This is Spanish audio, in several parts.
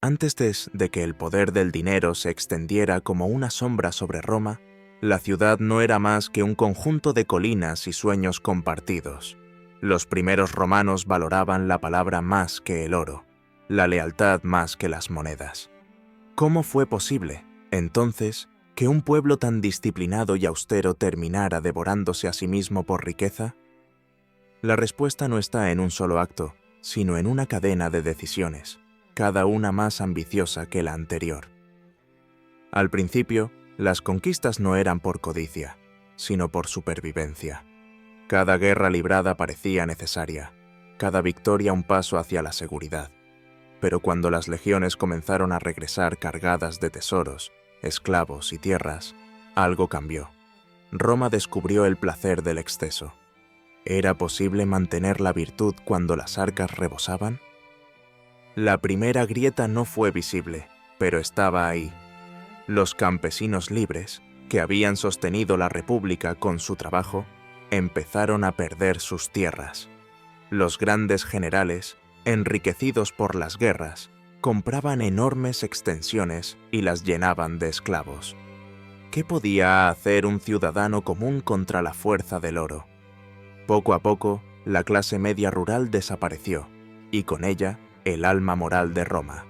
Antes de que el poder del dinero se extendiera como una sombra sobre Roma, la ciudad no era más que un conjunto de colinas y sueños compartidos. Los primeros romanos valoraban la palabra más que el oro, la lealtad más que las monedas. ¿Cómo fue posible, entonces, que un pueblo tan disciplinado y austero terminara devorándose a sí mismo por riqueza? La respuesta no está en un solo acto, sino en una cadena de decisiones, cada una más ambiciosa que la anterior. Al principio, las conquistas no eran por codicia, sino por supervivencia. Cada guerra librada parecía necesaria, cada victoria un paso hacia la seguridad. Pero cuando las legiones comenzaron a regresar cargadas de tesoros, esclavos y tierras, algo cambió. Roma descubrió el placer del exceso. ¿Era posible mantener la virtud cuando las arcas rebosaban? La primera grieta no fue visible, pero estaba ahí. Los campesinos libres, que habían sostenido la República con su trabajo, empezaron a perder sus tierras. Los grandes generales, enriquecidos por las guerras, compraban enormes extensiones y las llenaban de esclavos. ¿Qué podía hacer un ciudadano común contra la fuerza del oro? Poco a poco, la clase media rural desapareció, y con ella, el alma moral de Roma.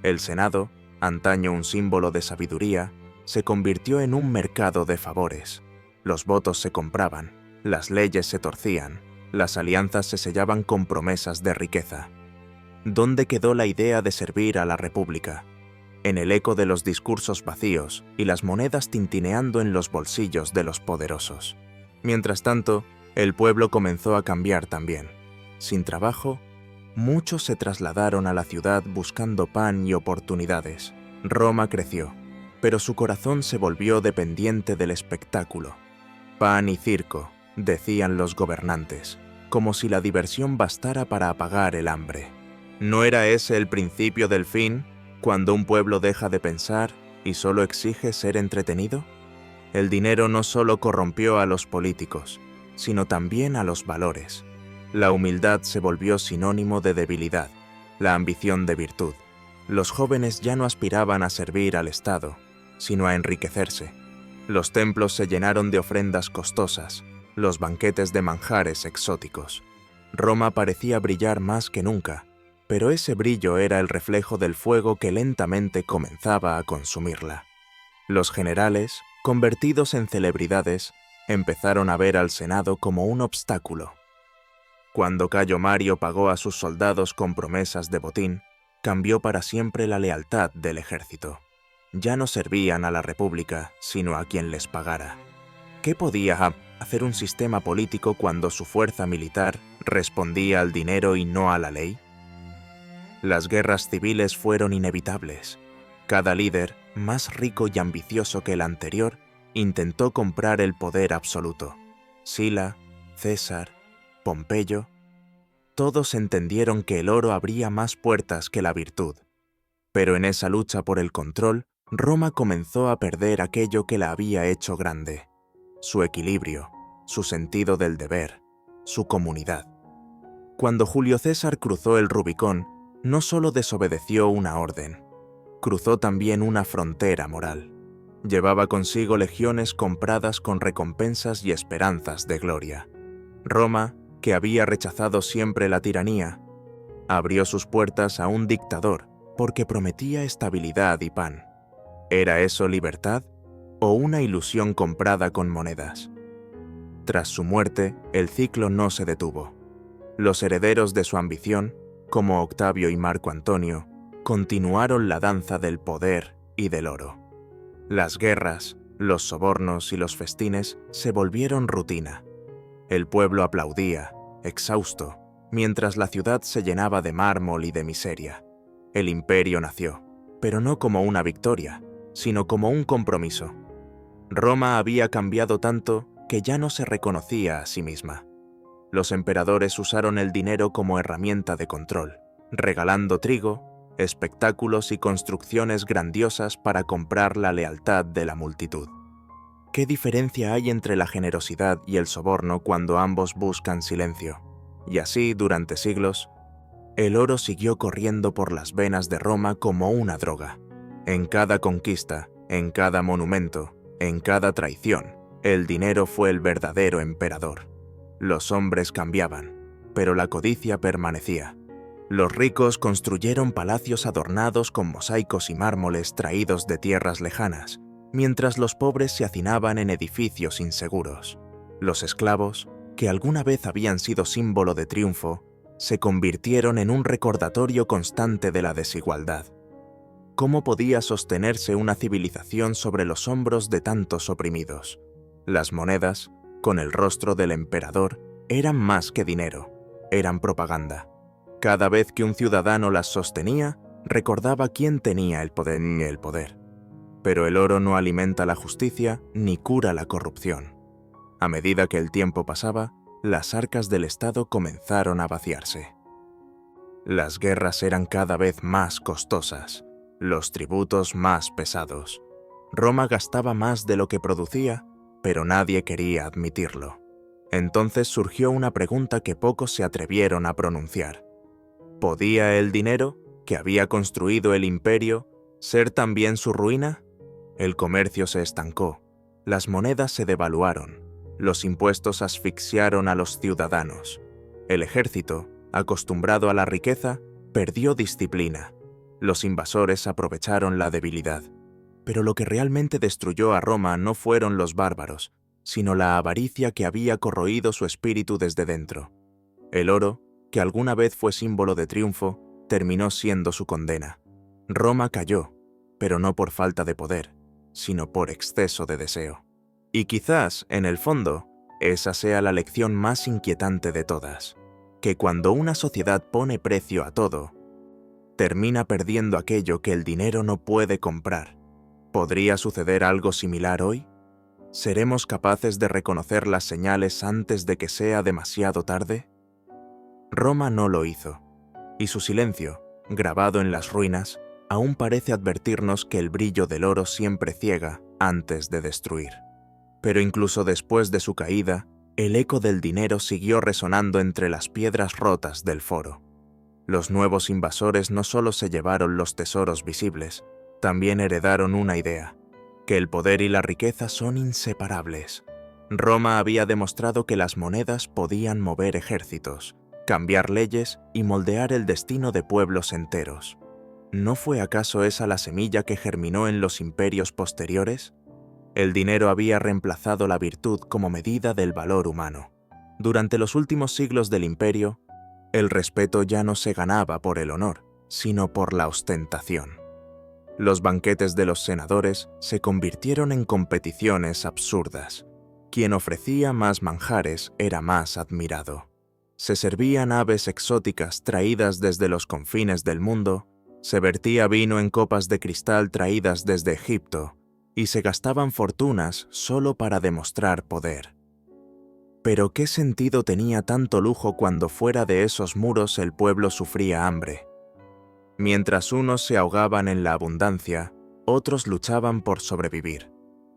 El Senado, antaño un símbolo de sabiduría, se convirtió en un mercado de favores. Los votos se compraban, las leyes se torcían, las alianzas se sellaban con promesas de riqueza. ¿Dónde quedó la idea de servir a la República? En el eco de los discursos vacíos y las monedas tintineando en los bolsillos de los poderosos. Mientras tanto, el pueblo comenzó a cambiar también. Sin trabajo, muchos se trasladaron a la ciudad buscando pan y oportunidades. Roma creció, pero su corazón se volvió dependiente del espectáculo. Pan y circo, decían los gobernantes, como si la diversión bastara para apagar el hambre. ¿No era ese el principio del fin, cuando un pueblo deja de pensar y solo exige ser entretenido? El dinero no solo corrompió a los políticos, sino también a los valores. La humildad se volvió sinónimo de debilidad, la ambición de virtud. Los jóvenes ya no aspiraban a servir al Estado, sino a enriquecerse. Los templos se llenaron de ofrendas costosas, los banquetes de manjares exóticos. Roma parecía brillar más que nunca, pero ese brillo era el reflejo del fuego que lentamente comenzaba a consumirla. Los generales, convertidos en celebridades, empezaron a ver al Senado como un obstáculo. Cuando Cayo Mario pagó a sus soldados con promesas de botín, cambió para siempre la lealtad del ejército. Ya no servían a la República, sino a quien les pagara. ¿Qué podía hacer un sistema político cuando su fuerza militar respondía al dinero y no a la ley? Las guerras civiles fueron inevitables. Cada líder, más rico y ambicioso que el anterior, intentó comprar el poder absoluto. Sila, César, Pompeyo, todos entendieron que el oro abría más puertas que la virtud. Pero en esa lucha por el control, Roma comenzó a perder aquello que la había hecho grande: su equilibrio, su sentido del deber, su comunidad. Cuando Julio César cruzó el Rubicón, no solo desobedeció una orden, cruzó también una frontera moral. Llevaba consigo legiones compradas con recompensas y esperanzas de gloria. Roma, que había rechazado siempre la tiranía, abrió sus puertas a un dictador porque prometía estabilidad y pan. ¿Era eso libertad o una ilusión comprada con monedas? Tras su muerte, el ciclo no se detuvo. Los herederos de su ambición, como Octavio y Marco Antonio, continuaron la danza del poder y del oro. Las guerras, los sobornos y los festines se volvieron rutina. El pueblo aplaudía, exhausto, mientras la ciudad se llenaba de mármol y de miseria. El imperio nació, pero no como una victoria, sino como un compromiso. Roma había cambiado tanto que ya no se reconocía a sí misma. Los emperadores usaron el dinero como herramienta de control, regalando trigo, espectáculos y construcciones grandiosas para comprar la lealtad de la multitud. ¿Qué diferencia hay entre la generosidad y el soborno cuando ambos buscan silencio? Y así, durante siglos, El oro siguió corriendo por las venas de Roma como una droga. En cada conquista, en cada monumento, en cada traición, el dinero fue el verdadero emperador. Los hombres cambiaban, pero la codicia permanecía. Los ricos construyeron palacios adornados con mosaicos y mármoles traídos de tierras lejanas, mientras los pobres se hacinaban en edificios inseguros. Los esclavos, que alguna vez habían sido símbolo de triunfo, se convirtieron en un recordatorio constante de la desigualdad. ¿Cómo podía sostenerse una civilización sobre los hombros de tantos oprimidos? Las monedas, con el rostro del emperador, eran más que dinero, eran propaganda. Cada vez que un ciudadano las sostenía, recordaba quién tenía el poder. Pero el oro no alimenta la justicia ni cura la corrupción. A medida que el tiempo pasaba, las arcas del Estado comenzaron a vaciarse. Las guerras eran cada vez más costosas, los tributos más pesados. Roma gastaba más de lo que producía, pero nadie quería admitirlo. Entonces surgió una pregunta que pocos se atrevieron a pronunciar. ¿Podía el dinero, que había construido el imperio, ser también su ruina? El comercio se estancó, las monedas se devaluaron, los impuestos asfixiaron a los ciudadanos. El ejército, acostumbrado a la riqueza, perdió disciplina. Los invasores aprovecharon la debilidad. Pero lo que realmente destruyó a Roma no fueron los bárbaros, sino la avaricia que había corroído su espíritu desde dentro. El oro, que alguna vez fue símbolo de triunfo, terminó siendo su condena. Roma cayó, pero no por falta de poder, sino por exceso de deseo. Y quizás, en el fondo, esa sea la lección más inquietante de todas, que cuando una sociedad pone precio a todo, termina perdiendo aquello que el dinero no puede comprar. ¿Podría suceder algo similar hoy? ¿Seremos capaces de reconocer las señales antes de que sea demasiado tarde? Roma no lo hizo, y su silencio, grabado en las ruinas, aún parece advertirnos que el brillo del oro siempre ciega antes de destruir. Pero incluso después de su caída, el eco del dinero siguió resonando entre las piedras rotas del foro. Los nuevos invasores no solo se llevaron los tesoros visibles, también heredaron una idea, que el poder y la riqueza son inseparables. Roma había demostrado que las monedas podían mover ejércitos, cambiar leyes y moldear el destino de pueblos enteros. ¿No fue acaso esa la semilla que germinó en los imperios posteriores? El dinero había reemplazado la virtud como medida del valor humano. Durante los últimos siglos del imperio, el respeto ya no se ganaba por el honor, sino por la ostentación. Los banquetes de los senadores se convirtieron en competiciones absurdas. Quien ofrecía más manjares era más admirado. Se servían aves exóticas traídas desde los confines del mundo, se vertía vino en copas de cristal traídas desde Egipto, y se gastaban fortunas solo para demostrar poder. Pero ¿qué sentido tenía tanto lujo cuando fuera de esos muros el pueblo sufría hambre? Mientras unos se ahogaban en la abundancia, otros luchaban por sobrevivir.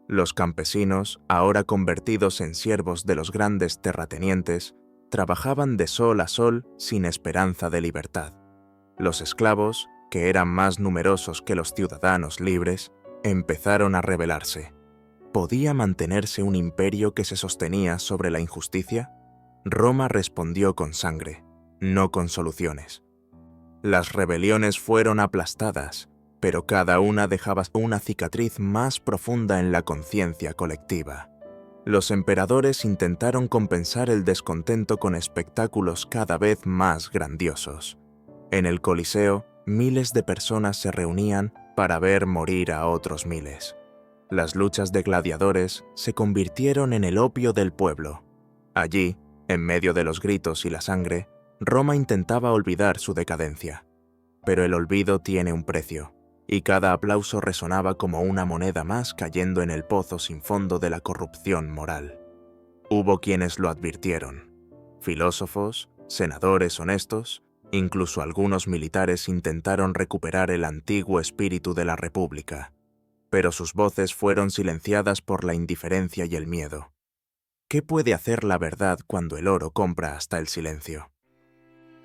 Los campesinos, ahora convertidos en siervos de los grandes terratenientes, trabajaban de sol a sol sin esperanza de libertad. Los esclavos, que eran más numerosos que los ciudadanos libres, empezaron a rebelarse. ¿Podía mantenerse un imperio que se sostenía sobre la injusticia? Roma respondió con sangre, no con soluciones. Las rebeliones fueron aplastadas, pero cada una dejaba una cicatriz más profunda en la conciencia colectiva. Los emperadores intentaron compensar el descontento con espectáculos cada vez más grandiosos. En el Coliseo, miles de personas se reunían para ver morir a otros miles. Las luchas de gladiadores se convirtieron en el opio del pueblo. Allí, en medio de los gritos y la sangre, Roma intentaba olvidar su decadencia. Pero el olvido tiene un precio, y cada aplauso resonaba como una moneda más cayendo en el pozo sin fondo de la corrupción moral. Hubo quienes lo advirtieron. Filósofos, senadores honestos, incluso algunos militares intentaron recuperar el antiguo espíritu de la República, pero sus voces fueron silenciadas por la indiferencia y el miedo. ¿Qué puede hacer la verdad cuando el oro compra hasta el silencio?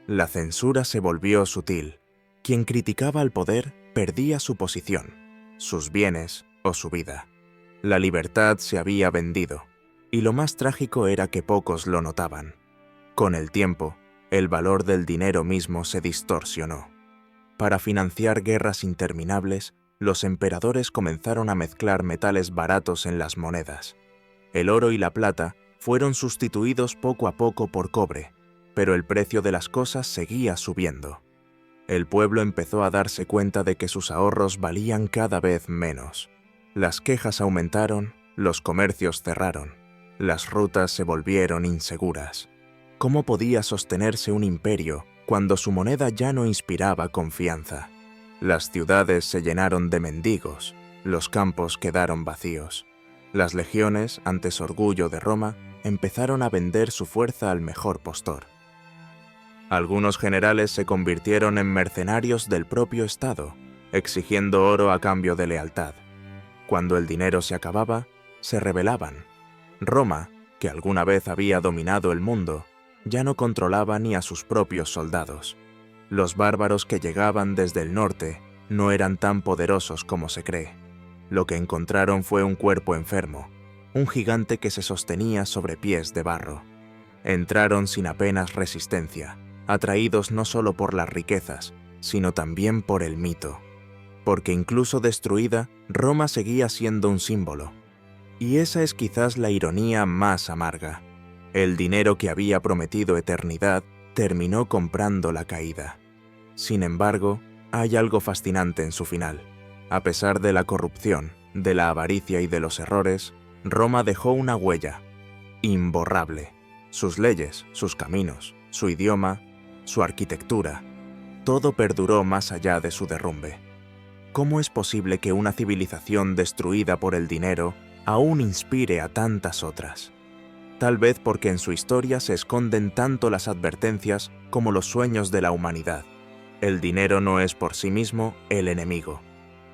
La censura se volvió sutil. Quien criticaba al poder perdía su posición, sus bienes o su vida. La libertad se había vendido, y lo más trágico era que pocos lo notaban. Con el tiempo, el valor del dinero mismo se distorsionó. Para financiar guerras interminables, los emperadores comenzaron a mezclar metales baratos en las monedas. El oro y la plata fueron sustituidos poco a poco por cobre, pero el precio de las cosas seguía subiendo. El pueblo empezó a darse cuenta de que sus ahorros valían cada vez menos. Las quejas aumentaron, los comercios cerraron, las rutas se volvieron inseguras. ¿Cómo podía sostenerse un imperio cuando su moneda ya no inspiraba confianza? Las ciudades se llenaron de mendigos, los campos quedaron vacíos. Las legiones, antes orgullo de Roma, empezaron a vender su fuerza al mejor postor. Algunos generales se convirtieron en mercenarios del propio Estado, exigiendo oro a cambio de lealtad. Cuando el dinero se acababa, se rebelaban. Roma, que alguna vez había dominado el mundo, ya no controlaba ni a sus propios soldados. Los bárbaros que llegaban desde el norte no eran tan poderosos como se cree. Lo que encontraron fue un cuerpo enfermo, un gigante que se sostenía sobre pies de barro. Entraron sin apenas resistencia, atraídos no solo por las riquezas, sino también por el mito. Porque incluso destruida, Roma seguía siendo un símbolo. Y esa es quizás la ironía más amarga. El dinero que había prometido eternidad terminó comprando la caída. Sin embargo, hay algo fascinante en su final. A pesar de la corrupción, de la avaricia y de los errores, Roma dejó una huella imborrable. Sus leyes, sus caminos, su idioma, su arquitectura, todo perduró más allá de su derrumbe. ¿Cómo es posible que una civilización destruida por el dinero aún inspire a tantas otras? Tal vez porque en su historia se esconden tanto las advertencias como los sueños de la humanidad. El dinero no es por sí mismo el enemigo.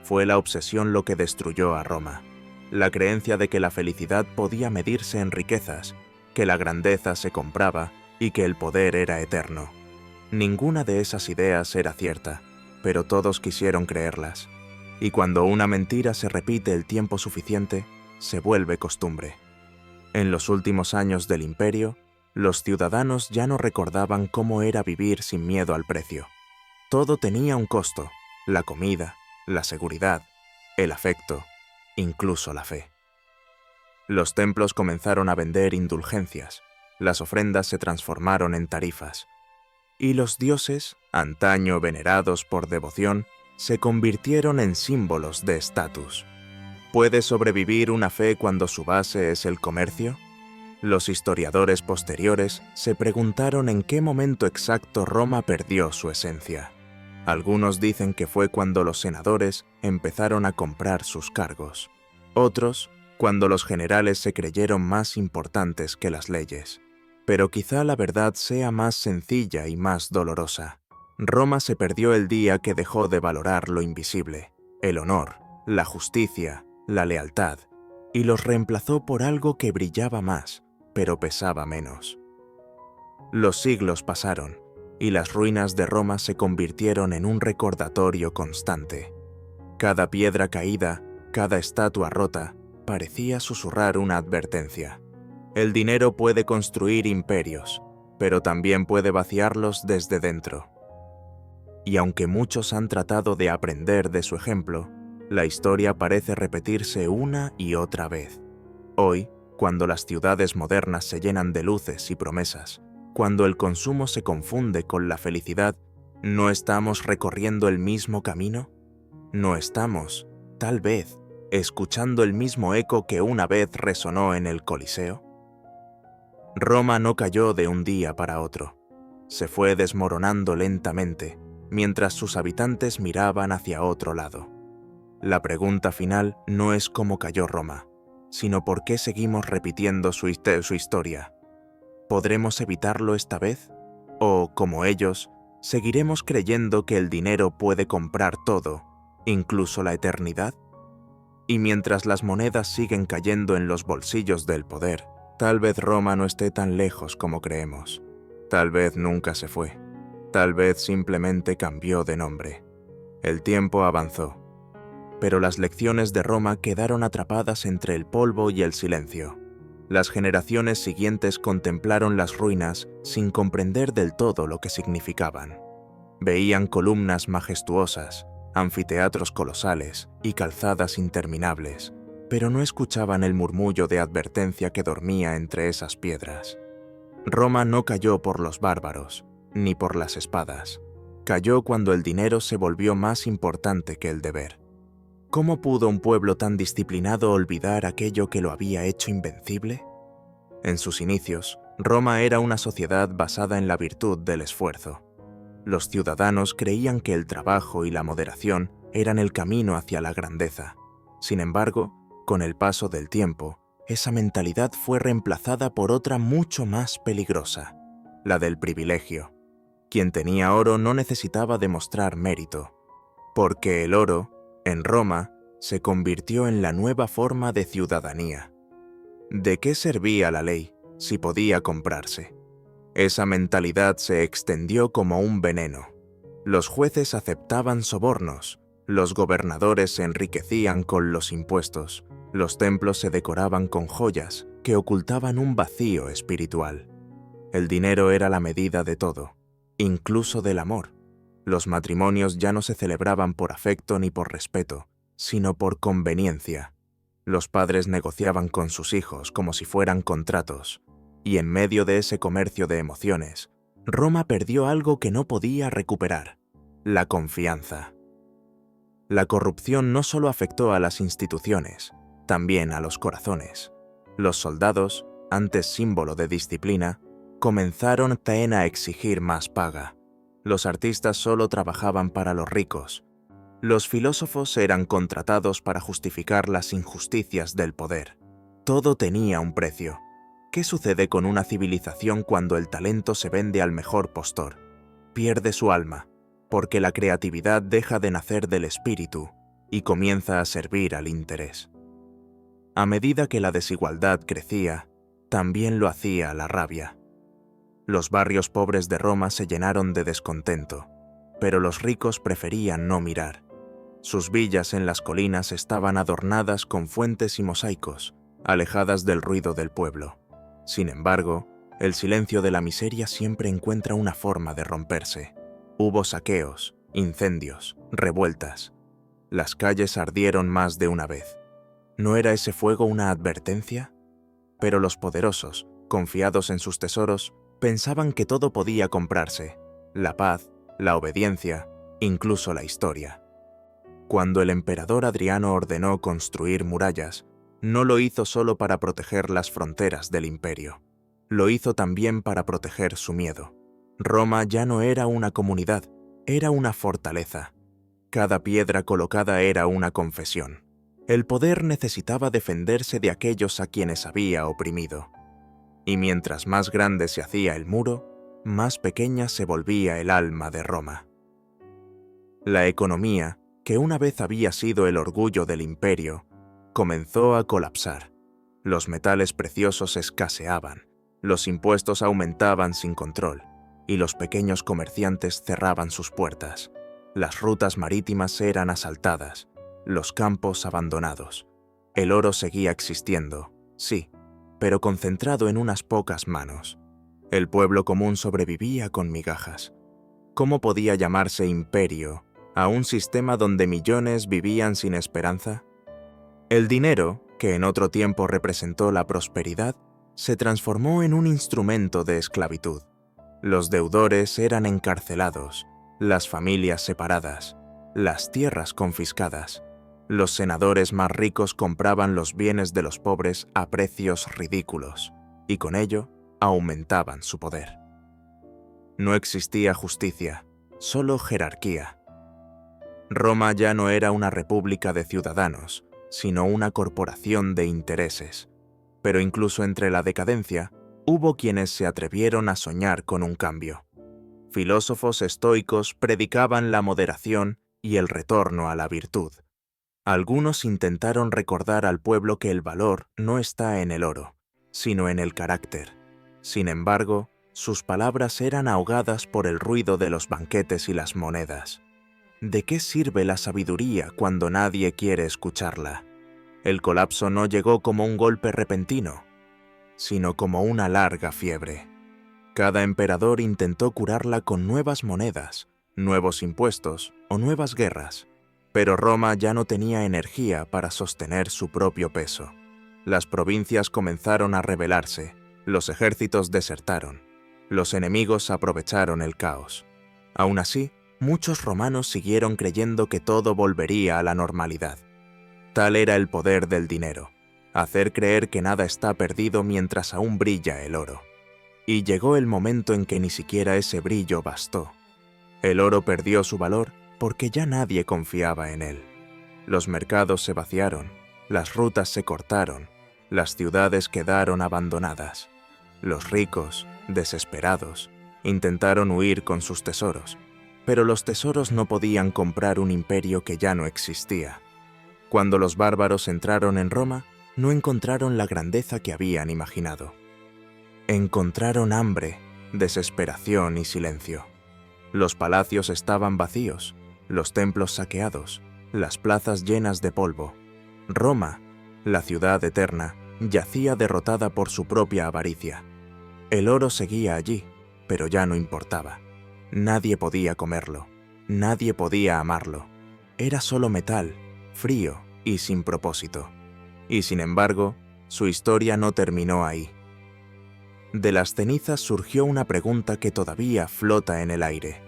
Fue la obsesión lo que destruyó a Roma. La creencia de que la felicidad podía medirse en riquezas, que la grandeza se compraba y que el poder era eterno. Ninguna de esas ideas era cierta, pero todos quisieron creerlas. Y cuando una mentira se repite el tiempo suficiente, se vuelve costumbre. En los últimos años del imperio, los ciudadanos ya no recordaban cómo era vivir sin miedo al precio. Todo tenía un costo: la comida, la seguridad, el afecto, incluso la fe. Los templos comenzaron a vender indulgencias, las ofrendas se transformaron en tarifas, y los dioses, antaño venerados por devoción, se convirtieron en símbolos de estatus. ¿Puede sobrevivir una fe cuando su base es el comercio? Los historiadores posteriores se preguntaron en qué momento exacto Roma perdió su esencia. Algunos dicen que fue cuando los senadores empezaron a comprar sus cargos. Otros, cuando los generales se creyeron más importantes que las leyes. Pero quizá la verdad sea más sencilla y más dolorosa. Roma se perdió el día que dejó de valorar lo invisible, el honor, la justicia, la lealtad, y los reemplazó por algo que brillaba más, pero pesaba menos. Los siglos pasaron, y las ruinas de Roma se convirtieron en un recordatorio constante. Cada piedra caída, cada estatua rota, parecía susurrar una advertencia. El dinero puede construir imperios, pero también puede vaciarlos desde dentro. Y aunque muchos han tratado de aprender de su ejemplo, la historia parece repetirse una y otra vez. Hoy, cuando las ciudades modernas se llenan de luces y promesas, cuando el consumo se confunde con la felicidad, ¿no estamos recorriendo el mismo camino? ¿No estamos, tal vez, escuchando el mismo eco que una vez resonó en el Coliseo? Roma no cayó de un día para otro. Se fue desmoronando lentamente, mientras sus habitantes miraban hacia otro lado. La pregunta final no es cómo cayó Roma, sino por qué seguimos repitiendo su historia. ¿Podremos evitarlo esta vez? ¿O, como ellos, seguiremos creyendo que el dinero puede comprar todo, incluso la eternidad? Y mientras las monedas siguen cayendo en los bolsillos del poder, tal vez Roma no esté tan lejos como creemos. Tal vez nunca se fue. Tal vez simplemente cambió de nombre. El tiempo avanzó, pero las lecciones de Roma quedaron atrapadas entre el polvo y el silencio. Las generaciones siguientes contemplaron las ruinas sin comprender del todo lo que significaban. Veían columnas majestuosas, anfiteatros colosales y calzadas interminables, pero no escuchaban el murmullo de advertencia que dormía entre esas piedras. Roma no cayó por los bárbaros, ni por las espadas. Cayó cuando el dinero se volvió más importante que el deber. ¿Cómo pudo un pueblo tan disciplinado olvidar aquello que lo había hecho invencible? En sus inicios, Roma era una sociedad basada en la virtud del esfuerzo. Los ciudadanos creían que el trabajo y la moderación eran el camino hacia la grandeza. Sin embargo, con el paso del tiempo, esa mentalidad fue reemplazada por otra mucho más peligrosa, la del privilegio. Quien tenía oro no necesitaba demostrar mérito, porque el oro, en Roma, se convirtió en la nueva forma de ciudadanía. ¿De qué servía la ley si podía comprarse? Esa mentalidad se extendió como un veneno. Los jueces aceptaban sobornos, los gobernadores se enriquecían con los impuestos, los templos se decoraban con joyas que ocultaban un vacío espiritual. El dinero era la medida de todo, incluso del amor. Los matrimonios ya no se celebraban por afecto ni por respeto, sino por conveniencia. Los padres negociaban con sus hijos como si fueran contratos, y en medio de ese comercio de emociones, Roma perdió algo que no podía recuperar: la confianza. La corrupción no solo afectó a las instituciones, también a los corazones. Los soldados, antes símbolo de disciplina, comenzaron también a exigir más paga. Los artistas solo trabajaban para los ricos. Los filósofos eran contratados para justificar las injusticias del poder. Todo tenía un precio. ¿Qué sucede con una civilización cuando el talento se vende al mejor postor? Pierde su alma, porque la creatividad deja de nacer del espíritu y comienza a servir al interés. A medida que la desigualdad crecía, también lo hacía la rabia. Los barrios pobres de Roma se llenaron de descontento, pero los ricos preferían no mirar. Sus villas en las colinas estaban adornadas con fuentes y mosaicos, alejadas del ruido del pueblo. Sin embargo, el silencio de la miseria siempre encuentra una forma de romperse. Hubo saqueos, incendios, revueltas. Las calles ardieron más de una vez. ¿No era ese fuego una advertencia? Pero los poderosos, confiados en sus tesoros, pensaban que todo podía comprarse: la paz, la obediencia, incluso la historia. Cuando el emperador Adriano ordenó construir murallas, no lo hizo solo para proteger las fronteras del imperio. Lo hizo también para proteger su miedo. Roma ya no era una comunidad, era una fortaleza. Cada piedra colocada era una confesión. El poder necesitaba defenderse de aquellos a quienes había oprimido. Y mientras más grande se hacía el muro, más pequeña se volvía el alma de Roma. La economía, que una vez había sido el orgullo del imperio, comenzó a colapsar. Los metales preciosos escaseaban, los impuestos aumentaban sin control, y los pequeños comerciantes cerraban sus puertas. Las rutas marítimas eran asaltadas, los campos abandonados. El oro seguía existiendo, sí, pero concentrado en unas pocas manos. El pueblo común sobrevivía con migajas. ¿Cómo podía llamarse imperio a un sistema donde millones vivían sin esperanza? El dinero, que en otro tiempo representó la prosperidad, se transformó en un instrumento de esclavitud. Los deudores eran encarcelados, las familias separadas, las tierras confiscadas. Los senadores más ricos compraban los bienes de los pobres a precios ridículos, y con ello aumentaban su poder. No existía justicia, solo jerarquía. Roma ya no era una república de ciudadanos, sino una corporación de intereses. Pero incluso entre la decadencia, hubo quienes se atrevieron a soñar con un cambio. Filósofos estoicos predicaban la moderación y el retorno a la virtud. Algunos intentaron recordar al pueblo que el valor no está en el oro, sino en el carácter. Sin embargo, Sus palabras eran ahogadas por el ruido de los banquetes y las monedas. ¿De qué sirve la sabiduría cuando nadie quiere escucharla? El colapso no llegó como un golpe repentino, sino como una larga fiebre. Cada emperador intentó curarla con nuevas monedas, nuevos impuestos o nuevas guerras, pero Roma ya no tenía energía para sostener su propio peso. Las provincias comenzaron a rebelarse, los ejércitos desertaron, los enemigos aprovecharon el caos. Aún así, muchos romanos siguieron creyendo que todo volvería a la normalidad. Tal era el poder del dinero, hacer creer que nada está perdido mientras aún brilla el oro. Y llegó el momento en que ni siquiera ese brillo bastó. El oro perdió su valor porque ya nadie confiaba en él. Los mercados se vaciaron, las rutas se cortaron, las ciudades quedaron abandonadas. Los ricos, desesperados, intentaron huir con sus tesoros, pero los tesoros no podían comprar un imperio que ya no existía. Cuando los bárbaros entraron en Roma, no encontraron la grandeza que habían imaginado. Encontraron hambre, desesperación y silencio. Los palacios estaban vacíos, los templos saqueados, las plazas llenas de polvo. Roma, la ciudad eterna, yacía derrotada por su propia avaricia. El oro seguía allí, pero ya no importaba. Nadie podía comerlo, nadie podía amarlo. Era solo metal, frío y sin propósito. Y sin embargo, su historia no terminó ahí. De las cenizas surgió una pregunta que todavía flota en el aire.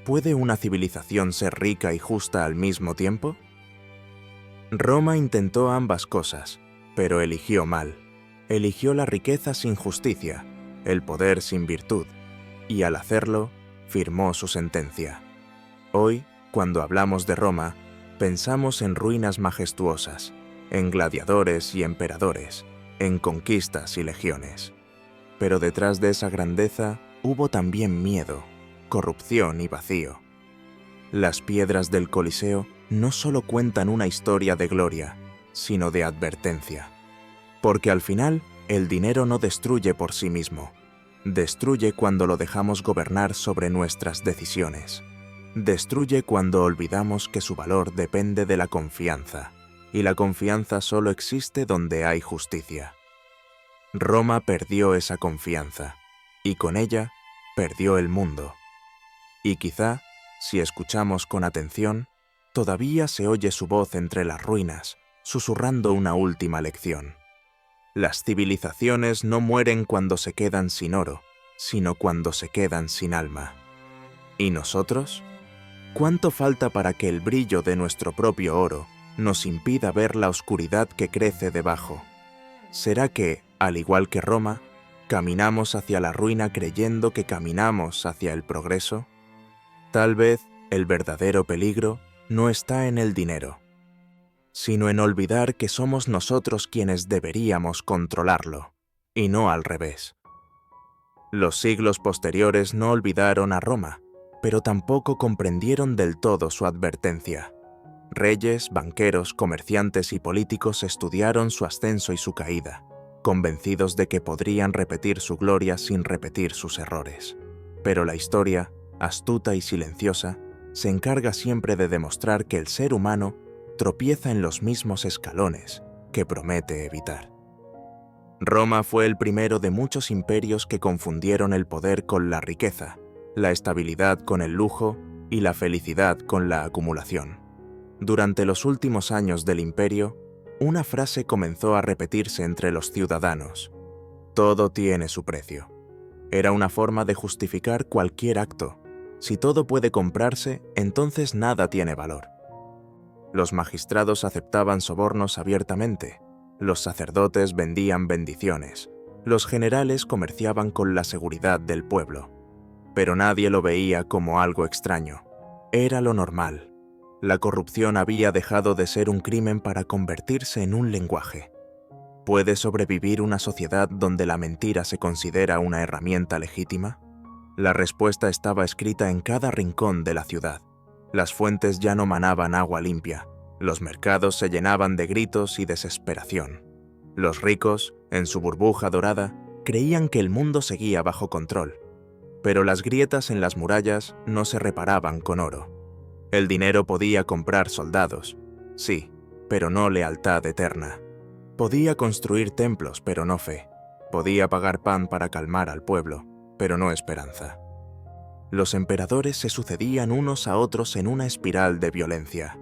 ¿Puede una civilización ser rica y justa al mismo tiempo? Roma intentó ambas cosas, pero eligió mal. Eligió la riqueza sin justicia, el poder sin virtud, y al hacerlo, firmó su sentencia. Hoy, cuando hablamos de Roma, pensamos en ruinas majestuosas, en gladiadores y emperadores, en conquistas y legiones. Pero detrás de esa grandeza hubo también miedo, corrupción y vacío. Las piedras del Coliseo no solo cuentan una historia de gloria, sino de advertencia. Porque al final, el dinero no destruye por sí mismo. Destruye cuando lo dejamos gobernar sobre nuestras decisiones. Destruye cuando olvidamos que su valor depende de la confianza, y la confianza solo existe donde hay justicia. Roma perdió esa confianza, y con ella perdió el mundo. Y quizá, si escuchamos con atención, todavía se oye su voz entre las ruinas, susurrando una última lección. Las civilizaciones no mueren cuando se quedan sin oro, sino cuando se quedan sin alma. ¿Y nosotros? ¿Cuánto falta para que el brillo de nuestro propio oro nos impida ver la oscuridad que crece debajo? ¿Será que, al igual que Roma, caminamos hacia la ruina creyendo que caminamos hacia el progreso? Tal vez el verdadero peligro no está en el dinero, sino en olvidar que somos nosotros quienes deberíamos controlarlo, y no al revés. Los siglos posteriores no olvidaron a Roma, pero tampoco comprendieron del todo su advertencia. Reyes, banqueros, comerciantes y políticos estudiaron su ascenso y su caída, convencidos de que podrían repetir su gloria sin repetir sus errores. Pero la historia, astuta y silenciosa, se encarga siempre de demostrar que el ser humano tropieza en los mismos escalones que promete evitar. Roma fue el primero de muchos imperios que confundieron el poder con la riqueza, la estabilidad con el lujo y la felicidad con la acumulación. Durante los últimos años del imperio, una frase comenzó a repetirse entre los ciudadanos: todo tiene su precio. Era una forma de justificar cualquier acto. Si todo puede comprarse, entonces nada tiene valor. Los magistrados aceptaban sobornos abiertamente, los sacerdotes vendían bendiciones, los generales comerciaban con la seguridad del pueblo. Pero nadie lo veía como algo extraño. Era lo normal. La corrupción había dejado de ser un crimen para convertirse en un lenguaje. ¿Puede sobrevivir una sociedad donde la mentira se considera una herramienta legítima? La respuesta estaba escrita en cada rincón de la ciudad. Las fuentes ya no manaban agua limpia. Los mercados se llenaban de gritos y desesperación. Los ricos, en su burbuja dorada, Creían que el mundo seguía bajo control, pero las grietas en las murallas no se reparaban con oro. El dinero podía comprar soldados, sí, pero no lealtad eterna. Podía construir templos, pero no fe. Podía pagar pan para calmar al pueblo, pero no esperanza. Los emperadores se sucedían unos a otros en una espiral de violencia.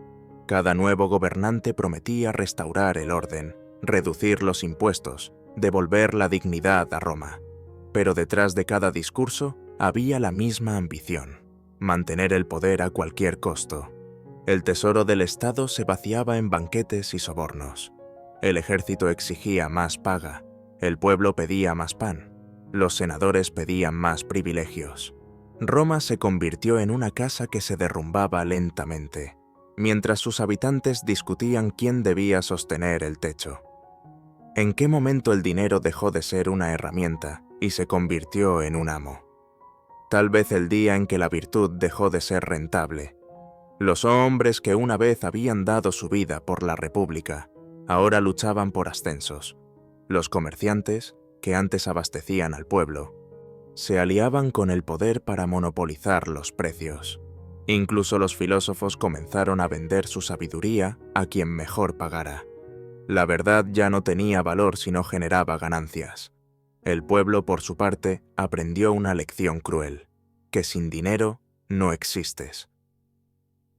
Cada nuevo gobernante prometía restaurar el orden, reducir los impuestos, devolver la dignidad a Roma. Pero detrás de cada discurso había la misma ambición: mantener el poder a cualquier costo. El tesoro del Estado se vaciaba en banquetes y sobornos. El ejército exigía más paga, el pueblo pedía más pan, los senadores pedían más privilegios. Roma se convirtió en una casa que se derrumbaba lentamente, mientras sus habitantes discutían quién debía sostener el techo. ¿En qué momento el dinero dejó de ser una herramienta y se convirtió en un amo? Tal vez el día en que la virtud dejó de ser rentable. Los hombres que una vez habían dado su vida por la República, ahora luchaban por ascensos. Los comerciantes, que antes abastecían al pueblo, se aliaban con el poder para monopolizar los precios. Incluso los filósofos comenzaron a vender su sabiduría a quien mejor pagara. La verdad ya no tenía valor si no generaba ganancias. El pueblo, por su parte, aprendió una lección cruel: que sin dinero no existes.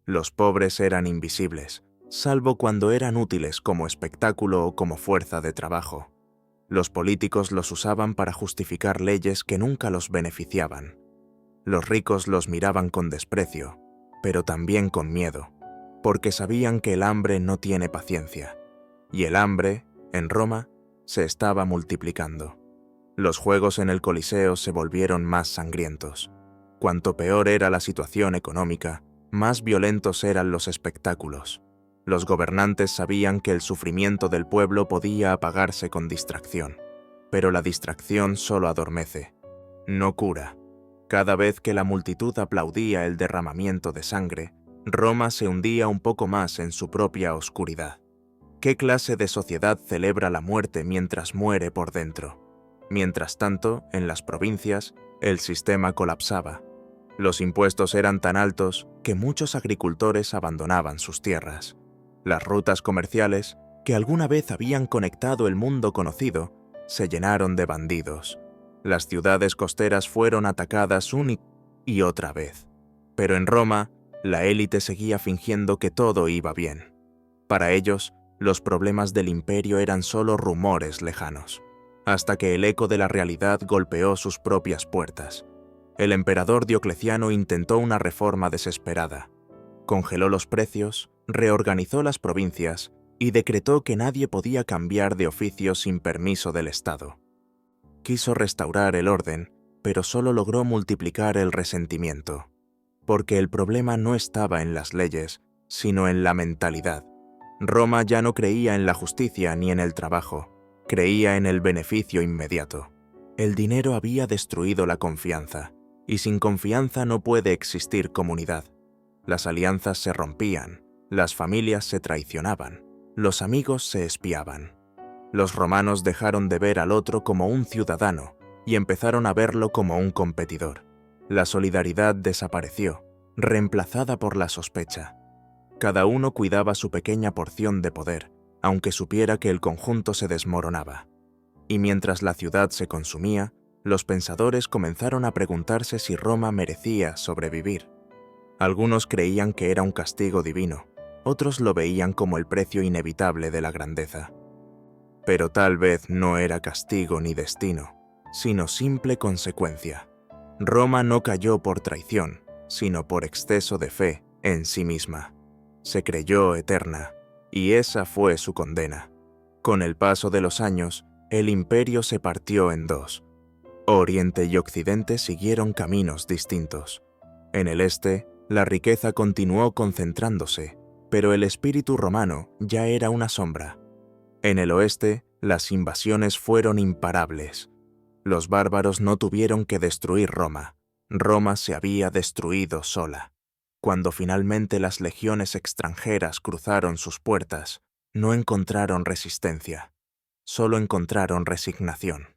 Los pobres eran invisibles, salvo cuando eran útiles como espectáculo o como fuerza de trabajo. Los políticos los usaban para justificar leyes que nunca los beneficiaban. Los ricos los miraban con desprecio, pero también con miedo, porque sabían que el hambre no tiene paciencia. Y el hambre, en Roma, se estaba multiplicando. Los juegos en el Coliseo se volvieron más sangrientos. Cuanto peor era la situación económica, más violentos eran los espectáculos. Los gobernantes sabían que el sufrimiento del pueblo podía apagarse con distracción, pero la distracción solo adormece, no cura. Cada vez que la multitud aplaudía el derramamiento de sangre, Roma se hundía un poco más en su propia oscuridad. ¿Qué clase de sociedad celebra la muerte mientras muere por dentro? Mientras tanto, en las provincias, el sistema colapsaba. Los impuestos eran tan altos que muchos agricultores abandonaban sus tierras. Las rutas comerciales, que alguna vez habían conectado el mundo conocido, se llenaron de bandidos. Las ciudades costeras fueron atacadas una y otra vez. Pero en Roma, la élite seguía fingiendo que todo iba bien. Para ellos, los problemas del imperio eran solo rumores lejanos, hasta que el eco de la realidad golpeó sus propias puertas. El emperador Diocleciano intentó una reforma desesperada. Congeló los precios, reorganizó las provincias y decretó que nadie podía cambiar de oficio sin permiso del Estado. Quiso restaurar el orden, pero solo logró multiplicar el resentimiento, porque el problema no estaba en las leyes, sino en la mentalidad. Roma ya no creía en la justicia ni en el trabajo, creía en el beneficio inmediato. El dinero había destruido la confianza, y sin confianza no puede existir comunidad. Las alianzas se rompían, las familias se traicionaban, los amigos se espiaban. Los romanos dejaron de ver al otro como un ciudadano y empezaron a verlo como un competidor. La solidaridad desapareció, reemplazada por la sospecha. Cada uno cuidaba su pequeña porción de poder, aunque supiera que el conjunto se desmoronaba. Y mientras la ciudad se consumía, los pensadores comenzaron a preguntarse si Roma merecía sobrevivir. Algunos creían que era un castigo divino, otros lo veían como el precio inevitable de la grandeza. Pero tal vez no era castigo ni destino, sino simple consecuencia. Roma no cayó por traición, sino por exceso de fe en sí misma. Se creyó eterna, y esa fue su condena. Con el paso de los años, el imperio se partió en dos. Oriente y Occidente siguieron caminos distintos. En el este, la riqueza continuó concentrándose, pero el espíritu romano ya era una sombra. En el oeste, las invasiones fueron imparables. Los bárbaros no tuvieron que destruir Roma. Roma se había destruido sola. Cuando finalmente las legiones extranjeras cruzaron sus puertas, no encontraron resistencia, solo encontraron resignación.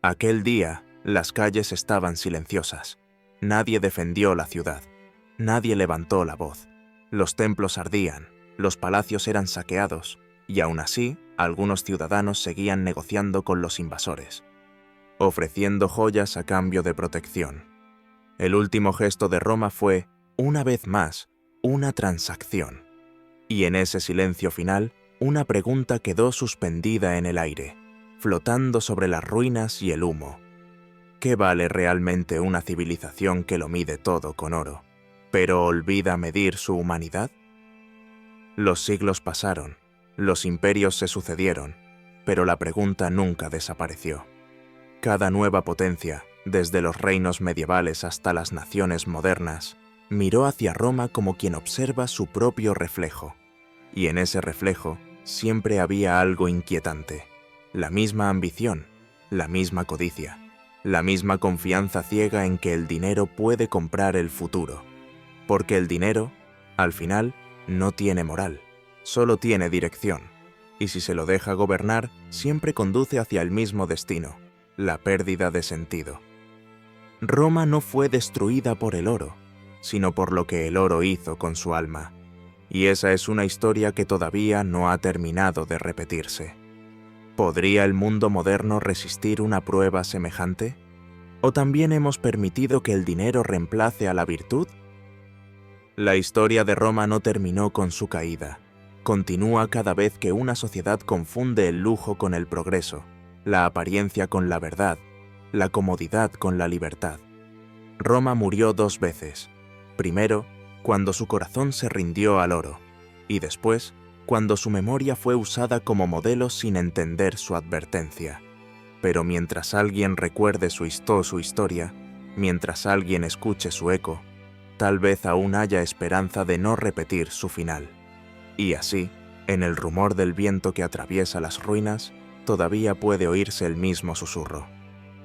Aquel día, las calles estaban silenciosas. Nadie defendió la ciudad. Nadie levantó la voz. Los templos ardían, los palacios eran saqueados, y aún así, algunos ciudadanos seguían negociando con los invasores, ofreciendo joyas a cambio de protección. El último gesto de Roma fue, una vez más, una transacción. Y en ese silencio final, una pregunta quedó suspendida en el aire, flotando sobre las ruinas y el humo. ¿Qué vale realmente una civilización que lo mide todo con oro, pero olvida medir su humanidad? Los siglos pasaron, los imperios se sucedieron, pero la pregunta nunca desapareció. Cada nueva potencia, desde los reinos medievales hasta las naciones modernas, miró hacia Roma como quien observa su propio reflejo. Y en ese reflejo siempre había algo inquietante, la misma ambición, la misma codicia, la misma confianza ciega en que el dinero puede comprar el futuro. Porque el dinero, al final, no tiene moral, solo tiene dirección, y si se lo deja gobernar, siempre conduce hacia el mismo destino, la pérdida de sentido. Roma no fue destruida por el oro, sino por lo que el oro hizo con su alma. Y esa es una historia que todavía no ha terminado de repetirse. ¿Podría el mundo moderno resistir una prueba semejante? ¿O también hemos permitido que el dinero reemplace a la virtud? La historia de Roma no terminó con su caída. Continúa cada vez que una sociedad confunde el lujo con el progreso, la apariencia con la verdad, la comodidad con la libertad. Roma murió 2 veces. Primero, cuando su corazón se rindió al oro, y después, cuando su memoria fue usada como modelo sin entender su advertencia. Pero mientras alguien recuerde su historia, mientras alguien escuche su eco, tal vez aún haya esperanza de no repetir su final. Y así, en el rumor del viento que atraviesa las ruinas, todavía puede oírse el mismo susurro.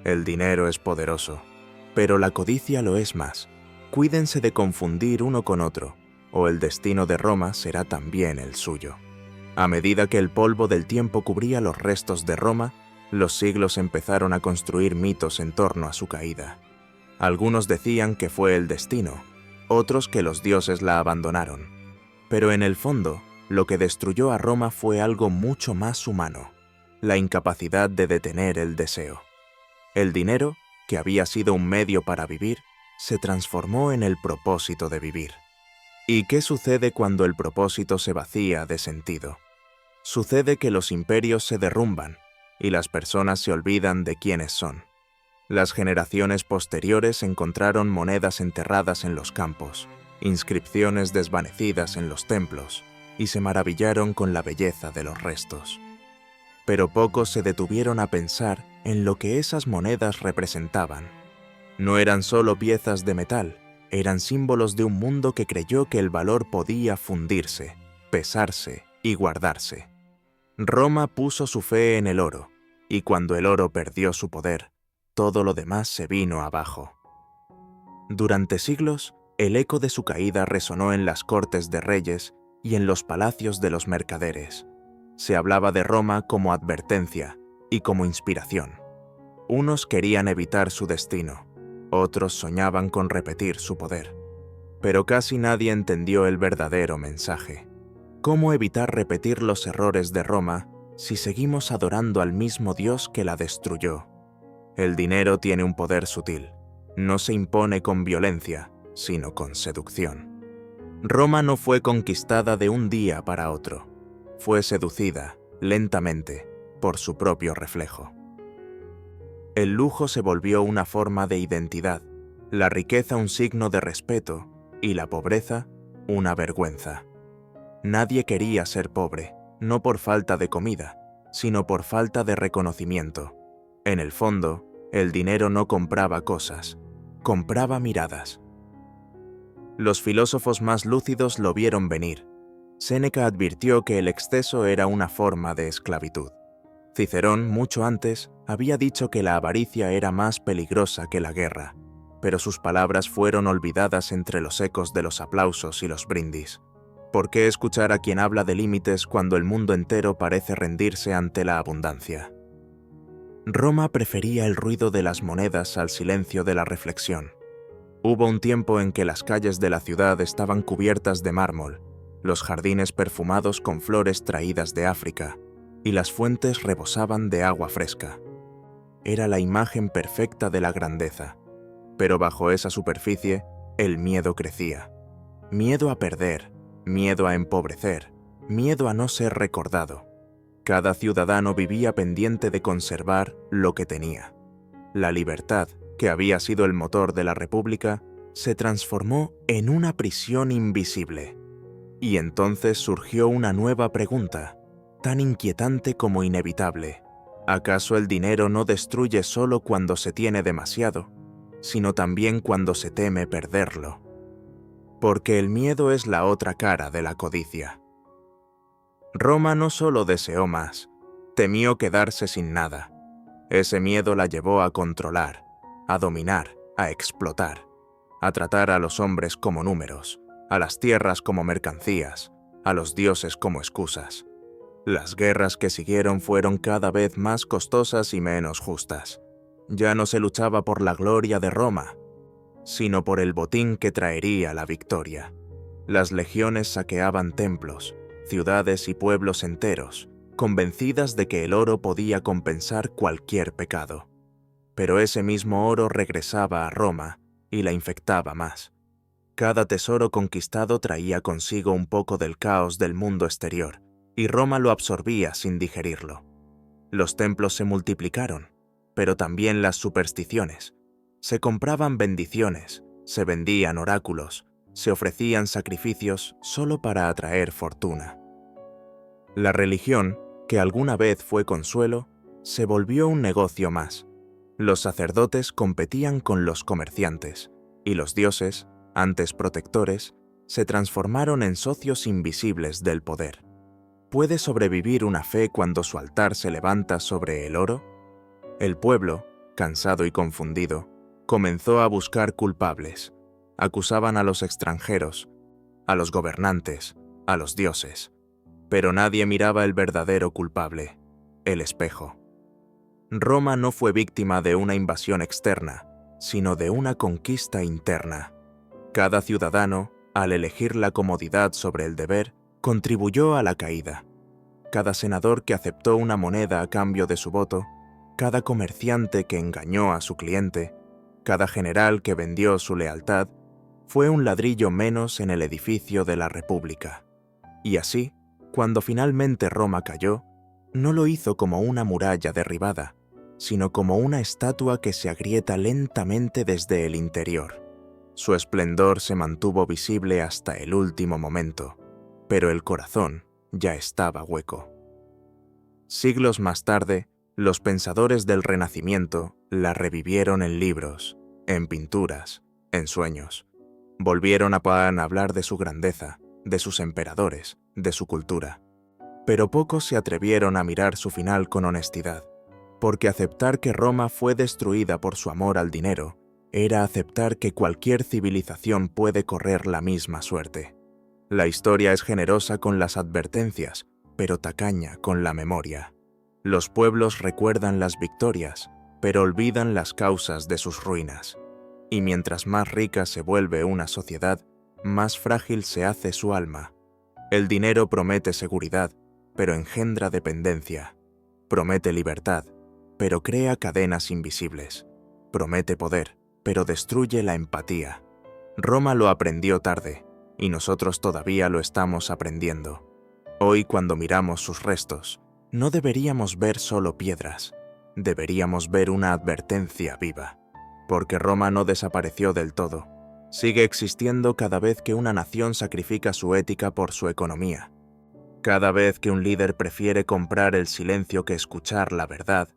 El dinero es poderoso, pero la codicia lo es más. Cuídense de confundir uno con otro, o el destino de Roma será también el suyo. A medida que el polvo del tiempo cubría los restos de Roma, los siglos empezaron a construir mitos en torno a su caída. Algunos decían que fue el destino, otros que los dioses la abandonaron. Pero en el fondo, lo que destruyó a Roma fue algo mucho más humano, la incapacidad de detener el deseo. El dinero, que había sido un medio para vivir, se transformó en el propósito de vivir. ¿Y qué sucede cuando el propósito se vacía de sentido? Sucede que los imperios se derrumban y las personas se olvidan de quiénes son. Las generaciones posteriores encontraron monedas enterradas en los campos, inscripciones desvanecidas en los templos, y se maravillaron con la belleza de los restos. Pero pocos se detuvieron a pensar en lo que esas monedas representaban. No eran solo piezas de metal, eran símbolos de un mundo que creyó que el valor podía fundirse, pesarse y guardarse. Roma puso su fe en el oro, y cuando el oro perdió su poder, todo lo demás se vino abajo. Durante siglos, el eco de su caída resonó en las cortes de reyes y en los palacios de los mercaderes. Se hablaba de Roma como advertencia y como inspiración. Unos querían evitar su destino, otros soñaban con repetir su poder. Pero casi nadie entendió el verdadero mensaje. ¿Cómo evitar repetir los errores de Roma si seguimos adorando al mismo Dios que la destruyó? El dinero tiene un poder sutil. No se impone con violencia, sino con seducción. Roma no fue conquistada de un día para otro. Fue seducida, lentamente, por su propio reflejo. El lujo se volvió una forma de identidad, la riqueza un signo de respeto y la pobreza una vergüenza. Nadie quería ser pobre, no por falta de comida, sino por falta de reconocimiento. En el fondo, el dinero no compraba cosas, compraba miradas. Los filósofos más lúcidos lo vieron venir. Séneca advirtió que el exceso era una forma de esclavitud. Cicerón, mucho antes, había dicho que la avaricia era más peligrosa que la guerra, pero sus palabras fueron olvidadas entre los ecos de los aplausos y los brindis. ¿Por qué escuchar a quien habla de límites cuando el mundo entero parece rendirse ante la abundancia? Roma prefería el ruido de las monedas al silencio de la reflexión. Hubo un tiempo en que las calles de la ciudad estaban cubiertas de mármol, los jardines perfumados con flores traídas de África, y las fuentes rebosaban de agua fresca. Era la imagen perfecta de la grandeza, pero bajo esa superficie el miedo crecía. Miedo a perder, miedo a empobrecer, miedo a no ser recordado. Cada ciudadano vivía pendiente de conservar lo que tenía. La libertad, que había sido el motor de la República, se transformó en una prisión invisible. Y entonces surgió una nueva pregunta, tan inquietante como inevitable. ¿Acaso el dinero no destruye solo cuando se tiene demasiado, sino también cuando se teme perderlo? Porque el miedo es la otra cara de la codicia. Roma no solo deseó más, temió quedarse sin nada. Ese miedo la llevó a controlar, a dominar, a explotar, a tratar a los hombres como números, a las tierras como mercancías, a los dioses como excusas. Las guerras que siguieron fueron cada vez más costosas y menos justas. Ya no se luchaba por la gloria de Roma, sino por el botín que traería la victoria. Las legiones saqueaban templos, ciudades y pueblos enteros, convencidas de que el oro podía compensar cualquier pecado. Pero ese mismo oro regresaba a Roma y la infectaba más. Cada tesoro conquistado traía consigo un poco del caos del mundo exterior, y Roma lo absorbía sin digerirlo. Los templos se multiplicaron, pero también las supersticiones. Se compraban bendiciones, se vendían oráculos, se ofrecían sacrificios solo para atraer fortuna. La religión, que alguna vez fue consuelo, se volvió un negocio más. Los sacerdotes competían con los comerciantes, y los dioses, antes protectores, se transformaron en socios invisibles del poder. ¿Puede sobrevivir una fe cuando su altar se levanta sobre el oro? El pueblo, cansado y confundido, comenzó a buscar culpables. Acusaban a los extranjeros, a los gobernantes, a los dioses. Pero nadie miraba el verdadero culpable, el espejo. Roma no fue víctima de una invasión externa, sino de una conquista interna. Cada ciudadano, al elegir la comodidad sobre el deber, contribuyó a la caída. Cada senador que aceptó una moneda a cambio de su voto, cada comerciante que engañó a su cliente, cada general que vendió su lealtad, fue un ladrillo menos en el edificio de la República. Y así, cuando finalmente Roma cayó, no lo hizo como una muralla derribada, sino como una estatua que se agrieta lentamente desde el interior. Su esplendor se mantuvo visible hasta el último momento, pero el corazón ya estaba hueco. Siglos más tarde, los pensadores del Renacimiento la revivieron en libros, en pinturas, en sueños. Volvieron a hablar de su grandeza, de sus emperadores, de su cultura. Pero pocos se atrevieron a mirar su final con honestidad, porque aceptar que Roma fue destruida por su amor al dinero era aceptar que cualquier civilización puede correr la misma suerte. La historia es generosa con las advertencias, pero tacaña con la memoria. Los pueblos recuerdan las victorias, pero olvidan las causas de sus ruinas. Y mientras más rica se vuelve una sociedad, más frágil se hace su alma. El dinero promete seguridad, pero engendra dependencia. Promete libertad, pero crea cadenas invisibles. Promete poder, pero destruye la empatía. Roma lo aprendió tarde, y nosotros todavía lo estamos aprendiendo. Hoy, cuando miramos sus restos, no deberíamos ver solo piedras, deberíamos ver una advertencia viva. Porque Roma no desapareció del todo. Sigue existiendo cada vez que una nación sacrifica su ética por su economía. Cada vez que un líder prefiere comprar el silencio que escuchar la verdad.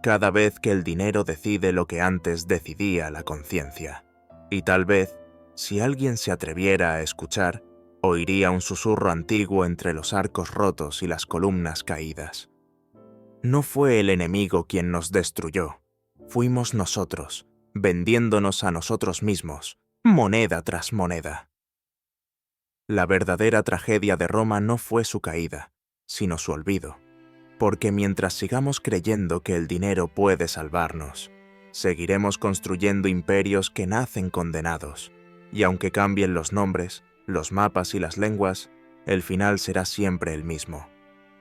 Cada vez que el dinero decide lo que antes decidía la conciencia. Y tal vez, si alguien se atreviera a escuchar, oiría un susurro antiguo entre los arcos rotos y las columnas caídas. No fue el enemigo quien nos destruyó, fuimos nosotros, vendiéndonos a nosotros mismos, moneda tras moneda. La verdadera tragedia de Roma no fue su caída, sino su olvido. porque mientras sigamos creyendo que el dinero puede salvarnos, seguiremos construyendo imperios que nacen condenados, y aunque cambien los nombres, los mapas y las lenguas, el final será siempre el mismo.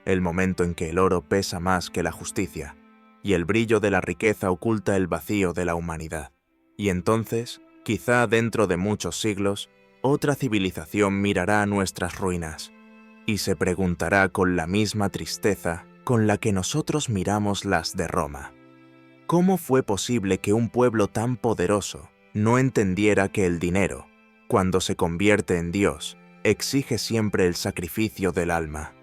El momento en que el oro pesa más que la justicia, y el brillo de la riqueza oculta el vacío de la humanidad. Y entonces, quizá dentro de muchos siglos, otra civilización mirará a nuestras ruinas, y se preguntará con la misma tristeza con la que nosotros miramos las de Roma. ¿Cómo fue posible que un pueblo tan poderoso no entendiera que el dinero, cuando se convierte en Dios, exige siempre el sacrificio del alma?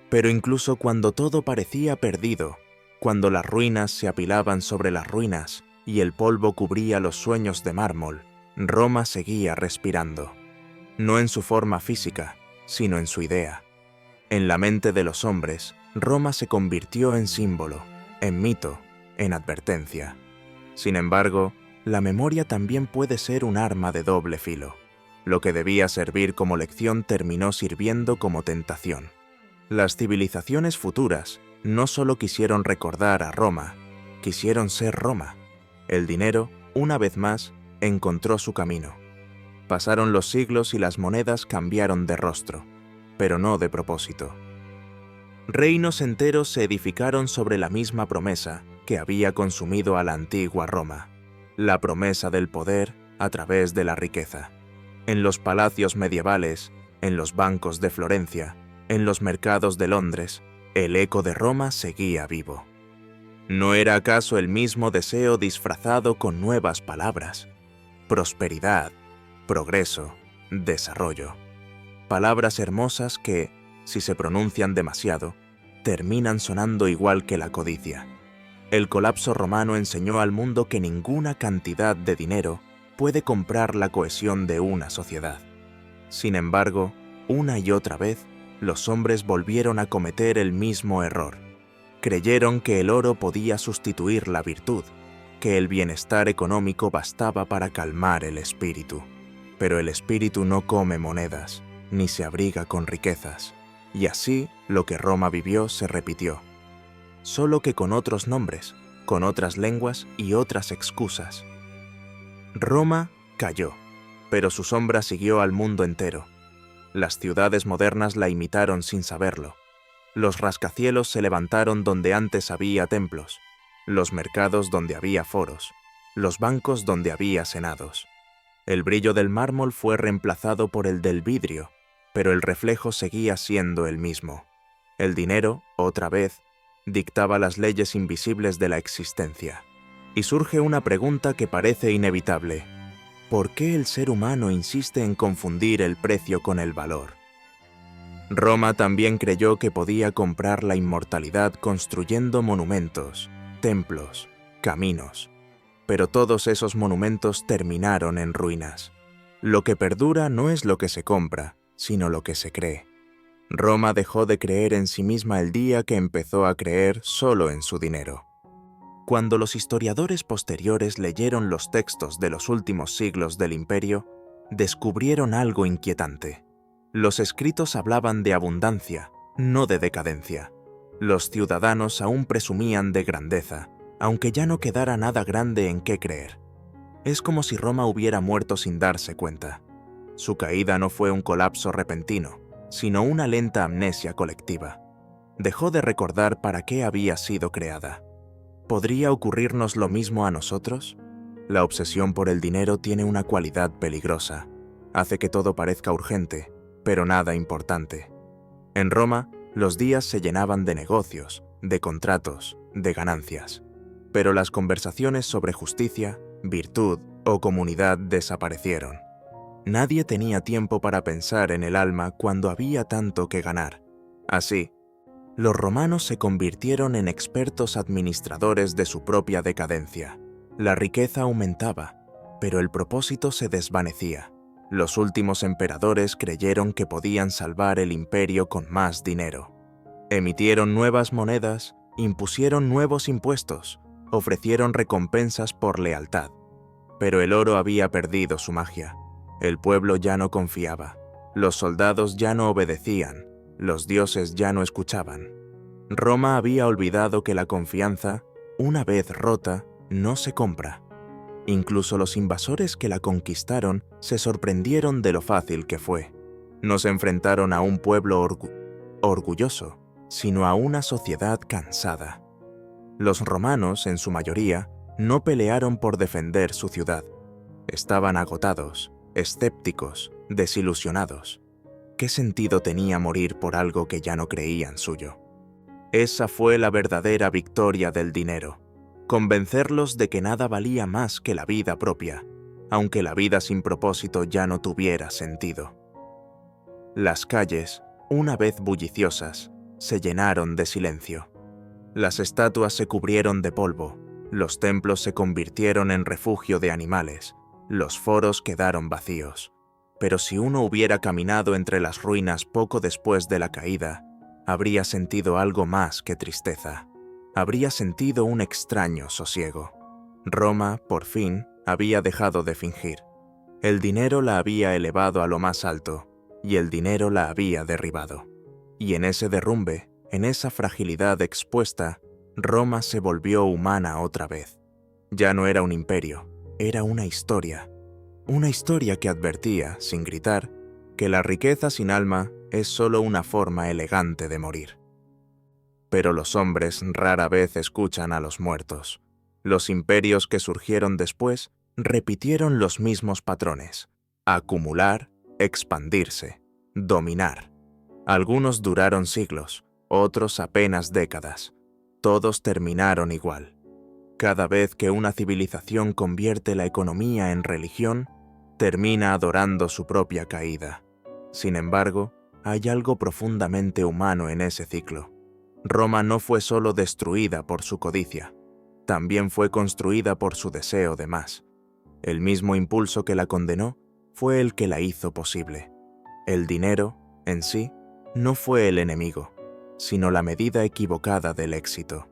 Pero incluso cuando todo parecía perdido, cuando las ruinas se apilaban sobre las ruinas y el polvo cubría los sueños de mármol, Roma seguía respirando. No en su forma física, sino en su idea. En la mente de los hombres, Roma se convirtió en símbolo, en mito, en advertencia. Sin embargo, la memoria también puede ser un arma de doble filo. Lo que debía servir como lección terminó sirviendo como tentación. Las civilizaciones futuras no solo quisieron recordar a Roma, quisieron ser Roma. El dinero, una vez más, encontró su camino. Pasaron los siglos y las monedas cambiaron de rostro, pero no de propósito. Reinos enteros se edificaron sobre la misma promesa que había consumido a la antigua Roma, la promesa del poder a través de la riqueza. En los palacios medievales, en los bancos de Florencia, en los mercados de Londres, el eco de Roma seguía vivo. ¿No era acaso el mismo deseo disfrazado con nuevas palabras? Prosperidad, progreso, desarrollo. Palabras hermosas que, si se pronuncian demasiado, terminan sonando igual que la codicia. El colapso romano enseñó al mundo que ninguna cantidad de dinero puede comprar la cohesión de una sociedad. Sin embargo, una y otra vez, los hombres volvieron a cometer el mismo error. Creyeron que el oro podía sustituir la virtud, que el bienestar económico bastaba para calmar el espíritu. Pero el espíritu no come monedas, ni se abriga con riquezas. Y así, lo que Roma vivió se repitió. Solo que con otros nombres, con otras lenguas y otras excusas. Roma cayó, pero su sombra siguió al mundo entero. Las ciudades modernas la imitaron sin saberlo. Los rascacielos se levantaron donde antes había templos, los mercados donde había foros, los bancos donde había senados. El brillo del mármol fue reemplazado por el del vidrio, pero el reflejo seguía siendo el mismo. El dinero, otra vez, dictaba las leyes invisibles de la existencia. Y surge una pregunta que parece inevitable. ¿Por qué el ser humano insiste en confundir el precio con el valor? Roma también creyó que podía comprar la inmortalidad construyendo monumentos, templos, caminos. Pero todos esos monumentos terminaron en ruinas. Lo que perdura no es lo que se compra, sino lo que se cree. Roma dejó de creer en sí misma el día que empezó a creer solo en su dinero. Cuando los historiadores posteriores leyeron los textos de los últimos siglos del imperio, descubrieron algo inquietante. Los escritos hablaban de abundancia, no de decadencia. Los ciudadanos aún presumían de grandeza, aunque ya no quedara nada grande en qué creer. Es como si Roma hubiera muerto sin darse cuenta. Su caída no fue un colapso repentino, sino una lenta amnesia colectiva. Dejó de recordar para qué había sido creada. ¿Podría ocurrirnos lo mismo a nosotros? La obsesión por el dinero tiene una cualidad peligrosa. Hace que todo parezca urgente, pero nada importante. En Roma, los días se llenaban de negocios, de contratos, de ganancias. Pero las conversaciones sobre justicia, virtud o comunidad desaparecieron. Nadie tenía tiempo para pensar en el alma cuando había tanto que ganar. Así, los romanos se convirtieron en expertos administradores de su propia decadencia. La riqueza aumentaba, pero el propósito se desvanecía. Los últimos emperadores creyeron que podían salvar el imperio con más dinero. Emitieron nuevas monedas, impusieron nuevos impuestos, ofrecieron recompensas por lealtad. Pero el oro había perdido su magia. El pueblo ya no confiaba. Los soldados ya no obedecían. Los dioses ya no escuchaban. Roma había olvidado que la confianza, una vez rota, no se compra. Incluso los invasores que la conquistaron se sorprendieron de lo fácil que fue. No se enfrentaron a un pueblo orgulloso, sino a una sociedad cansada. Los romanos, en su mayoría, no pelearon por defender su ciudad. Estaban agotados, escépticos, desilusionados. ¿Qué sentido tenía morir por algo que ya no creían suyo? Esa fue la verdadera victoria del dinero. Convencerlos de que nada valía más que la vida propia, aunque la vida sin propósito ya no tuviera sentido. Las calles, una vez bulliciosas, se llenaron de silencio. Las estatuas se cubrieron de polvo, los templos se convirtieron en refugio de animales, los foros quedaron vacíos. Pero si uno hubiera caminado entre las ruinas poco después de la caída, habría sentido algo más que tristeza. Habría sentido un extraño sosiego. Roma, por fin, había dejado de fingir. El dinero la había elevado a lo más alto, y el dinero la había derribado. Y en ese derrumbe, en esa fragilidad expuesta, Roma se volvió humana otra vez. Ya no era un imperio, era una historia. Una historia que advertía, sin gritar, que la riqueza sin alma es solo una forma elegante de morir. Pero los hombres rara vez escuchan a los muertos. Los imperios que surgieron después repitieron los mismos patrones: acumular, expandirse, dominar. Algunos duraron siglos, otros apenas décadas. Todos terminaron igual. Cada vez que una civilización convierte la economía en religión, termina adorando su propia caída. Sin embargo, hay algo profundamente humano en ese ciclo. Roma no fue solo destruida por su codicia, también fue construida por su deseo de más. El mismo impulso que la condenó fue el que la hizo posible. El dinero, en sí, no fue el enemigo, sino la medida equivocada del éxito.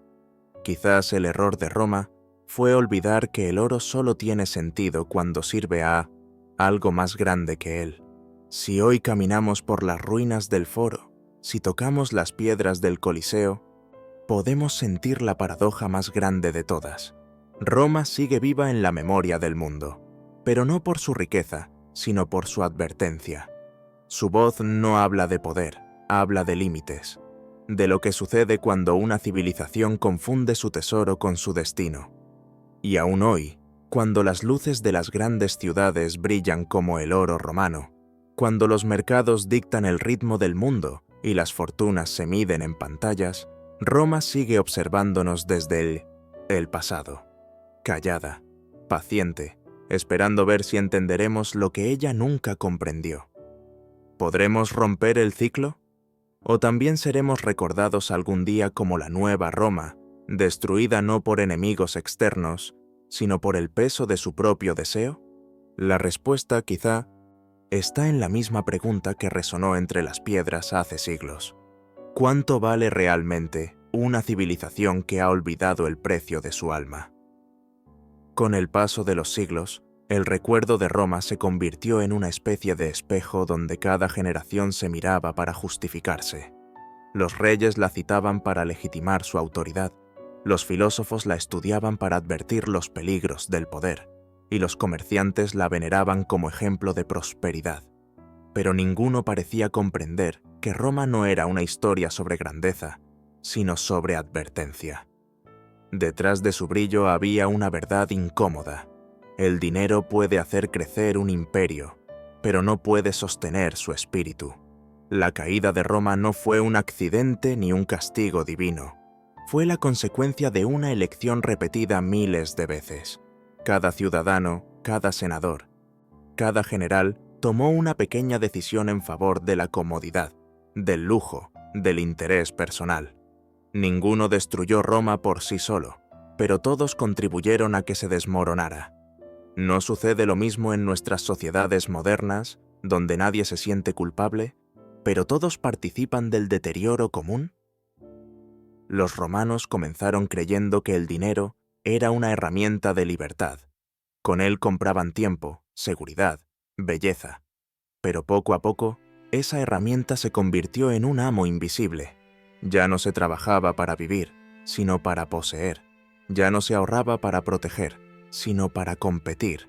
Quizás el error de Roma fue olvidar que el oro solo tiene sentido cuando sirve a algo más grande que él. Si hoy caminamos por las ruinas del Foro, si tocamos las piedras del Coliseo, podemos sentir la paradoja más grande de todas. Roma sigue viva en la memoria del mundo, pero no por su riqueza, sino por su advertencia. Su voz no habla de poder, habla de límites, de lo que sucede cuando una civilización confunde su tesoro con su destino. Y aún hoy, cuando las luces de las grandes ciudades brillan como el oro romano, cuando los mercados dictan el ritmo del mundo y las fortunas se miden en pantallas, Roma sigue observándonos desde el pasado, callada, paciente, esperando ver si entenderemos lo que ella nunca comprendió. ¿Podremos romper el ciclo? ¿O también seremos recordados algún día como la nueva Roma, destruida no por enemigos externos, sino por el peso de su propio deseo? La respuesta, quizá, está en la misma pregunta que resonó entre las piedras hace siglos. ¿Cuánto vale realmente una civilización que ha olvidado el precio de su alma? Con el paso de los siglos, el recuerdo de Roma se convirtió en una especie de espejo donde cada generación se miraba para justificarse. Los reyes la citaban para legitimar su autoridad, los filósofos la estudiaban para advertir los peligros del poder, y los comerciantes la veneraban como ejemplo de prosperidad. Pero ninguno parecía comprender que Roma no era una historia sobre grandeza, sino sobre advertencia. Detrás de su brillo había una verdad incómoda. El dinero puede hacer crecer un imperio, pero no puede sostener su espíritu. La caída de Roma no fue un accidente ni un castigo divino. Fue la consecuencia de una elección repetida miles de veces. Cada ciudadano, cada senador, cada general tomó una pequeña decisión en favor de la comodidad, del lujo, del interés personal. Ninguno destruyó Roma por sí solo, pero todos contribuyeron a que se desmoronara. ¿No sucede lo mismo en nuestras sociedades modernas, donde nadie se siente culpable, pero todos participan del deterioro común? Los romanos comenzaron creyendo que el dinero era una herramienta de libertad. Con él compraban tiempo, seguridad, belleza. Pero poco a poco, esa herramienta se convirtió en un amo invisible. Ya no se trabajaba para vivir, sino para poseer. Ya no se ahorraba para proteger, sino para competir.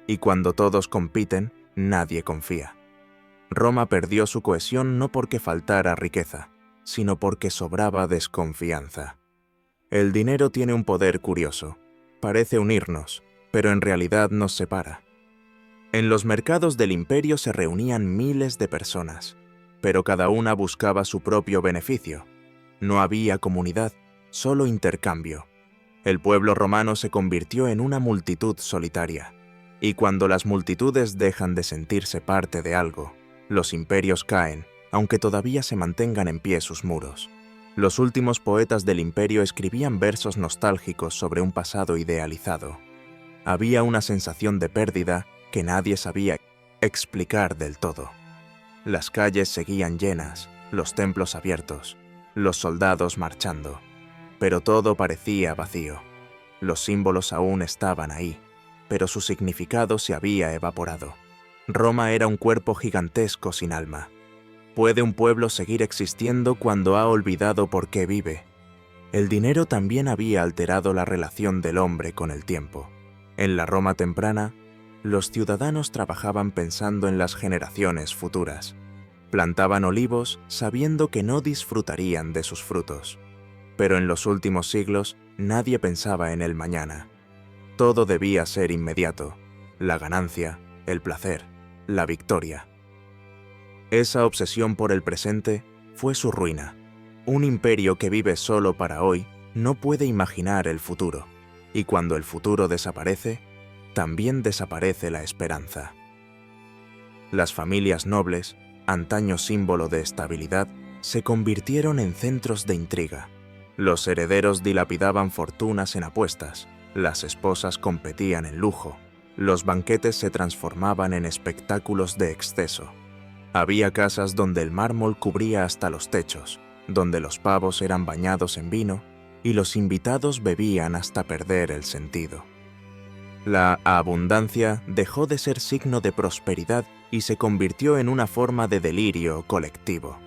Y cuando todos compiten, nadie confía. Roma perdió su cohesión no porque faltara riqueza, sino porque sobraba desconfianza. El dinero tiene un poder curioso. Parece unirnos, pero en realidad nos separa. En los mercados del imperio se reunían miles de personas, pero cada una buscaba su propio beneficio. No había comunidad, solo intercambio. El pueblo romano se convirtió en una multitud solitaria, y cuando las multitudes dejan de sentirse parte de algo, los imperios caen, aunque todavía se mantengan en pie sus muros. Los últimos poetas del imperio escribían versos nostálgicos sobre un pasado idealizado. Había una sensación de pérdida que nadie sabía explicar del todo. Las calles seguían llenas, los templos abiertos, los soldados marchando, pero todo parecía vacío. Los símbolos aún estaban ahí, pero su significado se había evaporado. Roma era un cuerpo gigantesco sin alma. ¿Puede un pueblo seguir existiendo cuando ha olvidado por qué vive? El dinero también había alterado la relación del hombre con el tiempo. En la Roma temprana, los ciudadanos trabajaban pensando en las generaciones futuras. Plantaban olivos sabiendo que no disfrutarían de sus frutos. Pero en los últimos siglos, nadie pensaba en el mañana. Todo debía ser inmediato: la ganancia, el placer, la victoria. Esa obsesión por el presente fue su ruina. Un imperio que vive solo para hoy no puede imaginar el futuro, y cuando el futuro desaparece, también desaparece la esperanza. Las familias nobles, antaño símbolo de estabilidad, se convirtieron en centros de intriga. Los herederos dilapidaban fortunas en apuestas, las esposas competían en lujo, los banquetes se transformaban en espectáculos de exceso. Había casas donde el mármol cubría hasta los techos, donde los pavos eran bañados en vino y los invitados bebían hasta perder el sentido. La abundancia dejó de ser signo de prosperidad y se convirtió en una forma de delirio colectivo.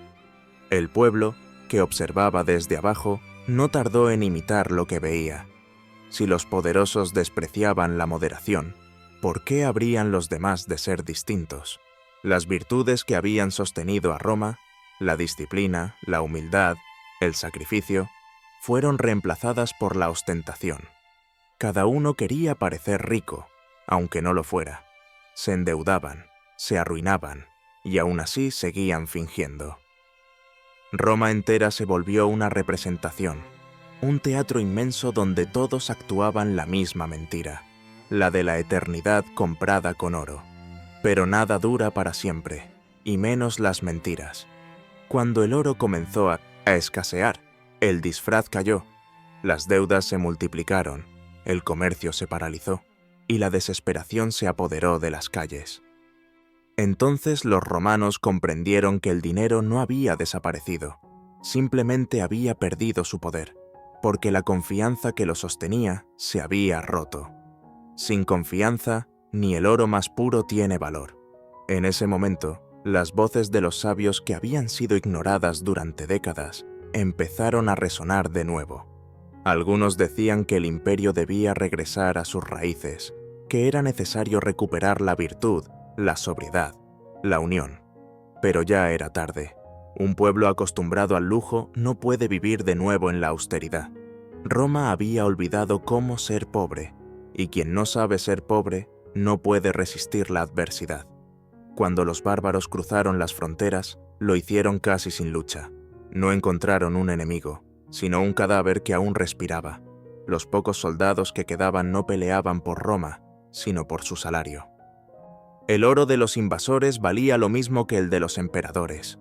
El pueblo, que observaba desde abajo, no tardó en imitar lo que veía. Si los poderosos despreciaban la moderación, ¿por qué habrían los demás de ser distintos? Las virtudes que habían sostenido a Roma, la disciplina, la humildad, el sacrificio, fueron reemplazadas por la ostentación. Cada uno quería parecer rico, aunque no lo fuera. Se endeudaban, se arruinaban, y aún así seguían fingiendo. Roma entera se volvió una representación, un teatro inmenso donde todos actuaban la misma mentira, la de la eternidad comprada con oro. Pero nada dura para siempre, y menos las mentiras. Cuando el oro comenzó a escasear, el disfraz cayó, las deudas se multiplicaron, el comercio se paralizó, y la desesperación se apoderó de las calles. Entonces los romanos comprendieron que el dinero no había desaparecido, simplemente había perdido su poder, porque la confianza que lo sostenía se había roto. Sin confianza, ni el oro más puro tiene valor. En ese momento, las voces de los sabios que habían sido ignoradas durante décadas empezaron a resonar de nuevo. Algunos decían que el imperio debía regresar a sus raíces, que era necesario recuperar la virtud, la sobriedad, la unión. Pero ya era tarde. Un pueblo acostumbrado al lujo no puede vivir de nuevo en la austeridad. Roma había olvidado cómo ser pobre, y quien no sabe ser pobre no puede resistir la adversidad. Cuando los bárbaros cruzaron las fronteras, lo hicieron casi sin lucha. No encontraron un enemigo, sino un cadáver que aún respiraba. Los pocos soldados que quedaban no peleaban por Roma, sino por su salario. El oro de los invasores valía lo mismo que el de los emperadores.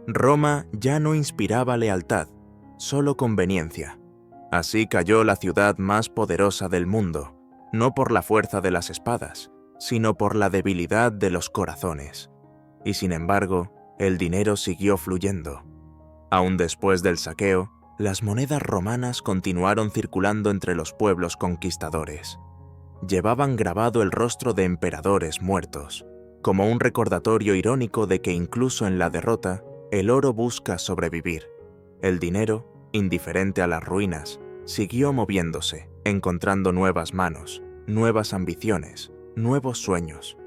Roma ya no inspiraba lealtad, solo conveniencia. Así cayó la ciudad más poderosa del mundo, no por la fuerza de las espadas, sino por la debilidad de los corazones. Y sin embargo, el dinero siguió fluyendo. Aún después del saqueo, las monedas romanas continuaron circulando entre los pueblos conquistadores. Llevaban grabado el rostro de emperadores muertos, como un recordatorio irónico de que incluso en la derrota, el oro busca sobrevivir. El dinero, indiferente a las ruinas, siguió moviéndose, encontrando nuevas manos, nuevas ambiciones, nuevos sueños.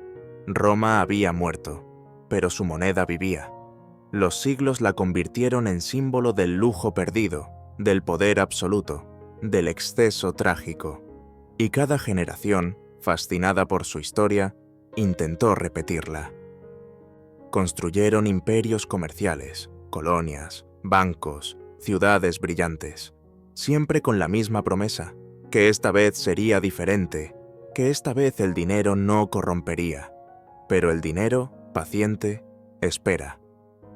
Roma había muerto, pero su moneda vivía. Los siglos la convirtieron en símbolo del lujo perdido, del poder absoluto, del exceso trágico. Y cada generación, fascinada por su historia, intentó repetirla. Construyeron imperios comerciales, colonias, bancos, ciudades brillantes, siempre con la misma promesa, que esta vez sería diferente, que esta vez el dinero no corrompería. Pero el dinero, paciente, espera,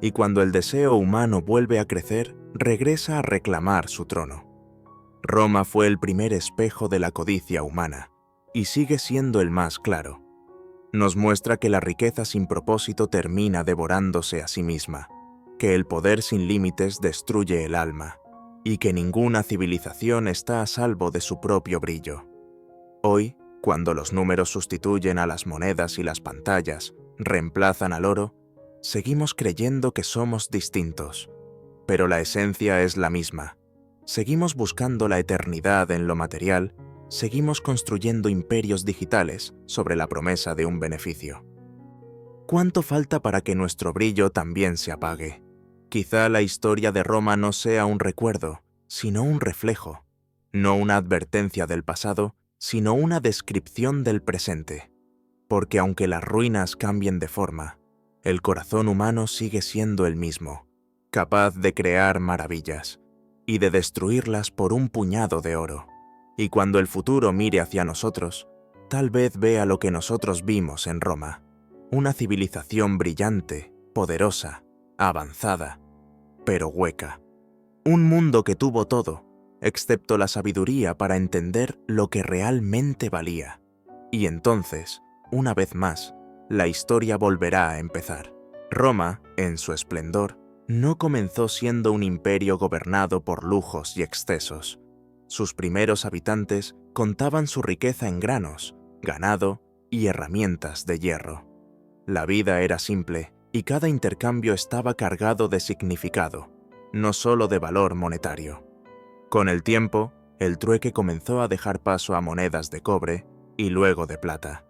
y cuando el deseo humano vuelve a crecer, regresa a reclamar su trono. Roma fue el primer espejo de la codicia humana, y sigue siendo el más claro. Nos muestra que la riqueza sin propósito termina devorándose a sí misma, que el poder sin límites destruye el alma, y que ninguna civilización está a salvo de su propio brillo. Hoy, cuando los números sustituyen a las monedas y las pantallas, reemplazan al oro, seguimos creyendo que somos distintos, pero la esencia es la misma. Seguimos buscando la eternidad en lo material, seguimos construyendo imperios digitales sobre la promesa de un beneficio. ¿Cuánto falta para que nuestro brillo también se apague? Quizá la historia de Roma no sea un recuerdo, sino un reflejo, no una advertencia del pasado, sino una descripción del presente. Porque aunque las ruinas cambien de forma, el corazón humano sigue siendo el mismo, capaz de crear maravillas y de destruirlas por un puñado de oro. Y cuando el futuro mire hacia nosotros, tal vez vea lo que nosotros vimos en Roma, una civilización brillante, poderosa, avanzada, pero hueca. Un mundo que tuvo todo, excepto la sabiduría para entender lo que realmente valía. Y entonces, una vez más, la historia volverá a empezar. Roma, en su esplendor, no comenzó siendo un imperio gobernado por lujos y excesos. Sus primeros habitantes contaban su riqueza en granos, ganado y herramientas de hierro. La vida era simple y cada intercambio estaba cargado de significado, no solo de valor monetario. Con el tiempo, el trueque comenzó a dejar paso a monedas de cobre y luego de plata.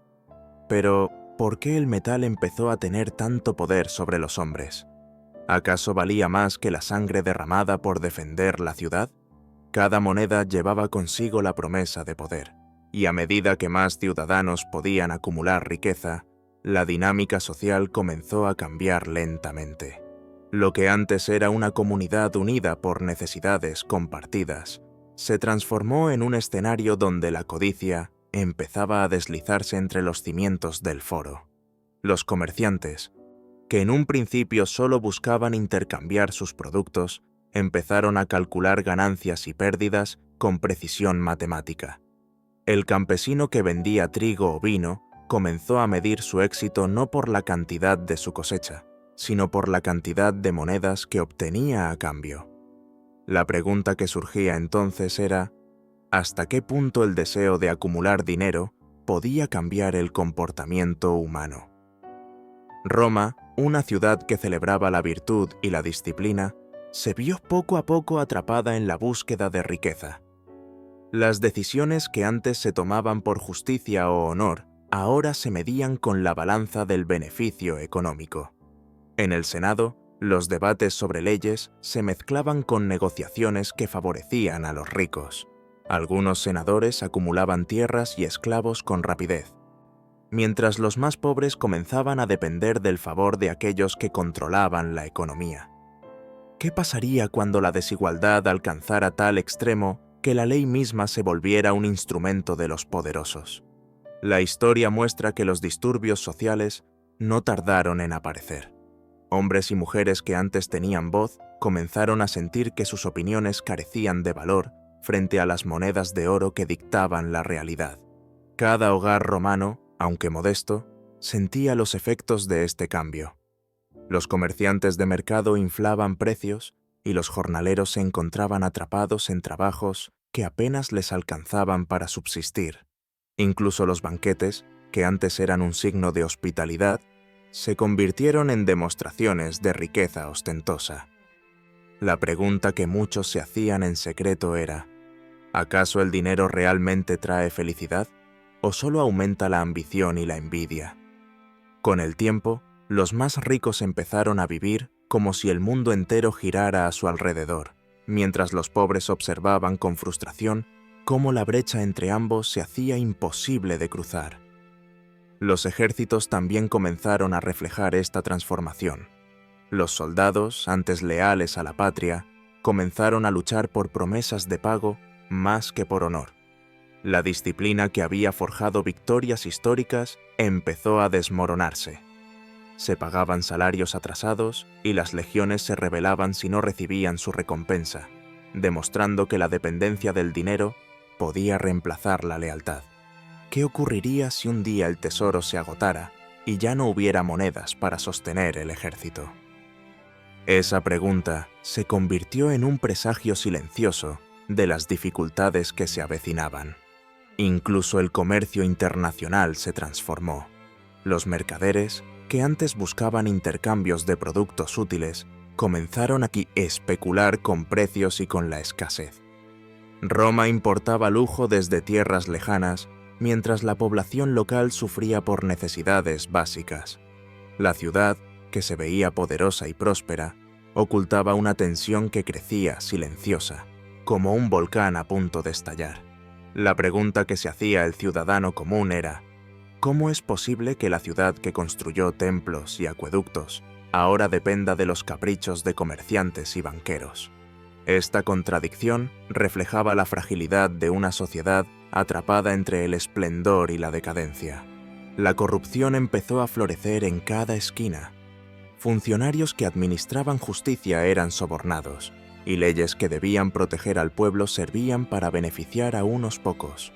Pero, ¿por qué el metal empezó a tener tanto poder sobre los hombres? ¿Acaso valía más que la sangre derramada por defender la ciudad? Cada moneda llevaba consigo la promesa de poder, y a medida que más ciudadanos podían acumular riqueza, la dinámica social comenzó a cambiar lentamente. Lo que antes era una comunidad unida por necesidades compartidas, se transformó en un escenario donde la codicia empezaba a deslizarse entre los cimientos del foro. Los comerciantes, que en un principio solo buscaban intercambiar sus productos, empezaron a calcular ganancias y pérdidas con precisión matemática. El campesino que vendía trigo o vino comenzó a medir su éxito no por la cantidad de su cosecha, sino por la cantidad de monedas que obtenía a cambio. La pregunta que surgía entonces era, ¿hasta qué punto el deseo de acumular dinero podía cambiar el comportamiento humano? Roma, una ciudad que celebraba la virtud y la disciplina, se vio poco a poco atrapada en la búsqueda de riqueza. Las decisiones que antes se tomaban por justicia o honor, ahora se medían con la balanza del beneficio económico. En el Senado, los debates sobre leyes se mezclaban con negociaciones que favorecían a los ricos. Algunos senadores acumulaban tierras y esclavos con rapidez, mientras los más pobres comenzaban a depender del favor de aquellos que controlaban la economía. ¿Qué pasaría cuando la desigualdad alcanzara tal extremo que la ley misma se volviera un instrumento de los poderosos? La historia muestra que los disturbios sociales no tardaron en aparecer. Hombres y mujeres que antes tenían voz comenzaron a sentir que sus opiniones carecían de valor frente a las monedas de oro que dictaban la realidad. Cada hogar romano, aunque modesto, sentía los efectos de este cambio. Los comerciantes de mercado inflaban precios y los jornaleros se encontraban atrapados en trabajos que apenas les alcanzaban para subsistir. Incluso los banquetes, que antes eran un signo de hospitalidad, se convirtieron en demostraciones de riqueza ostentosa. La pregunta que muchos se hacían en secreto era: ¿acaso el dinero realmente trae felicidad o solo aumenta la ambición y la envidia? Con el tiempo, los más ricos empezaron a vivir como si el mundo entero girara a su alrededor, mientras los pobres observaban con frustración cómo la brecha entre ambos se hacía imposible de cruzar. Los ejércitos también comenzaron a reflejar esta transformación. Los soldados, antes leales a la patria, comenzaron a luchar por promesas de pago más que por honor. La disciplina que había forjado victorias históricas empezó a desmoronarse. Se pagaban salarios atrasados y las legiones se rebelaban si no recibían su recompensa, demostrando que la dependencia del dinero podía reemplazar la lealtad. ¿Qué ocurriría si un día el tesoro se agotara y ya no hubiera monedas para sostener el ejército? Esa pregunta se convirtió en un presagio silencioso de las dificultades que se avecinaban. Incluso el comercio internacional se transformó. Los mercaderes, que antes buscaban intercambios de productos útiles, comenzaron a especular con precios y con la escasez. Roma importaba lujo desde tierras lejanas, mientras la población local sufría por necesidades básicas. La ciudad, que se veía poderosa y próspera, ocultaba una tensión que crecía silenciosa, como un volcán a punto de estallar. La pregunta que se hacía el ciudadano común era: ¿cómo es posible que la ciudad que construyó templos y acueductos ahora dependa de los caprichos de comerciantes y banqueros? Esta contradicción reflejaba la fragilidad de una sociedad atrapada entre el esplendor y la decadencia. La corrupción empezó a florecer en cada esquina. Funcionarios que administraban justicia eran sobornados, y leyes que debían proteger al pueblo servían para beneficiar a unos pocos.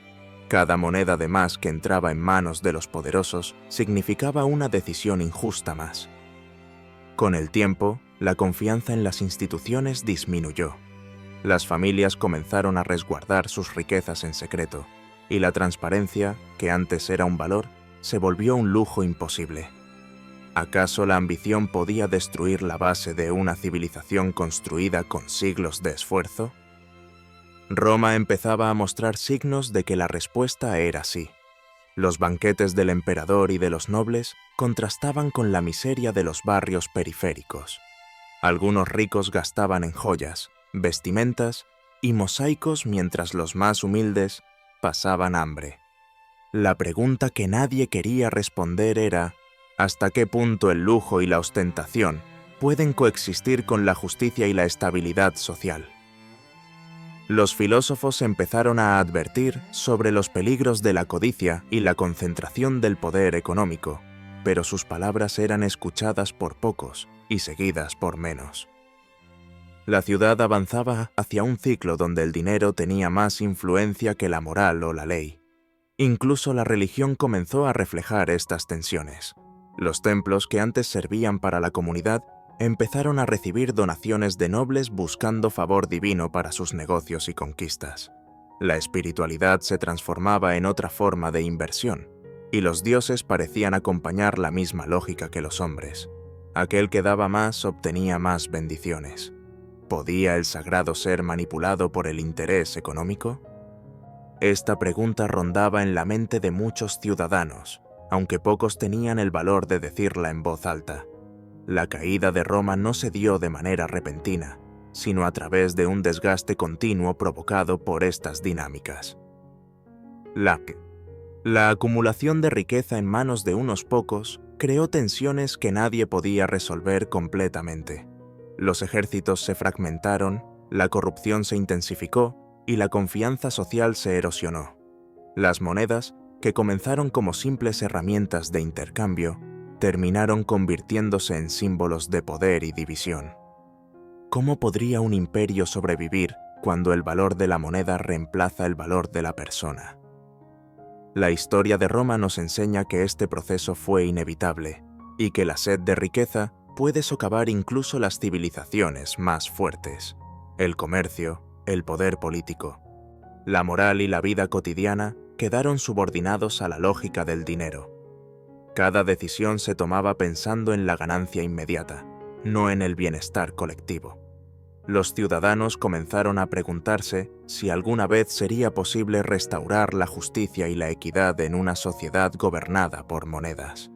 Cada moneda de más que entraba en manos de los poderosos significaba una decisión injusta más. Con el tiempo, la confianza en las instituciones disminuyó. Las familias comenzaron a resguardar sus riquezas en secreto, y la transparencia, que antes era un valor, se volvió un lujo imposible. ¿Acaso la ambición podía destruir la base de una civilización construida con siglos de esfuerzo? Roma empezaba a mostrar signos de que la respuesta era sí. Los banquetes del emperador y de los nobles contrastaban con la miseria de los barrios periféricos. Algunos ricos gastaban en joyas, vestimentas y mosaicos mientras los más humildes pasaban hambre. La pregunta que nadie quería responder era: ¿hasta qué punto el lujo y la ostentación pueden coexistir con la justicia y la estabilidad social? Los filósofos empezaron a advertir sobre los peligros de la codicia y la concentración del poder económico, pero sus palabras eran escuchadas por pocos y seguidas por menos. La ciudad avanzaba hacia un ciclo donde el dinero tenía más influencia que la moral o la ley. Incluso la religión comenzó a reflejar estas tensiones. Los templos que antes servían para la comunidad empezaron a recibir donaciones de nobles buscando favor divino para sus negocios y conquistas. La espiritualidad se transformaba en otra forma de inversión, y los dioses parecían acompañar la misma lógica que los hombres. Aquel que daba más obtenía más bendiciones. ¿Podía el sagrado ser manipulado por el interés económico? Esta pregunta rondaba en la mente de muchos ciudadanos, aunque pocos tenían el valor de decirla en voz alta. La caída de Roma no se dio de manera repentina, sino a través de un desgaste continuo provocado por estas dinámicas. La acumulación de riqueza en manos de unos pocos creó tensiones que nadie podía resolver completamente. Los ejércitos se fragmentaron, la corrupción se intensificó y la confianza social se erosionó. Las monedas, que comenzaron como simples herramientas de intercambio, terminaron convirtiéndose en símbolos de poder y división. ¿Cómo podría un imperio sobrevivir cuando el valor de la moneda reemplaza el valor de la persona? La historia de Roma nos enseña que este proceso fue inevitable y que la sed de riqueza puede socavar incluso las civilizaciones más fuertes. El comercio, el poder político, la moral y la vida cotidiana quedaron subordinados a la lógica del dinero. Cada decisión se tomaba pensando en la ganancia inmediata, no en el bienestar colectivo. Los ciudadanos comenzaron a preguntarse si alguna vez sería posible restaurar la justicia y la equidad en una sociedad gobernada por monedas.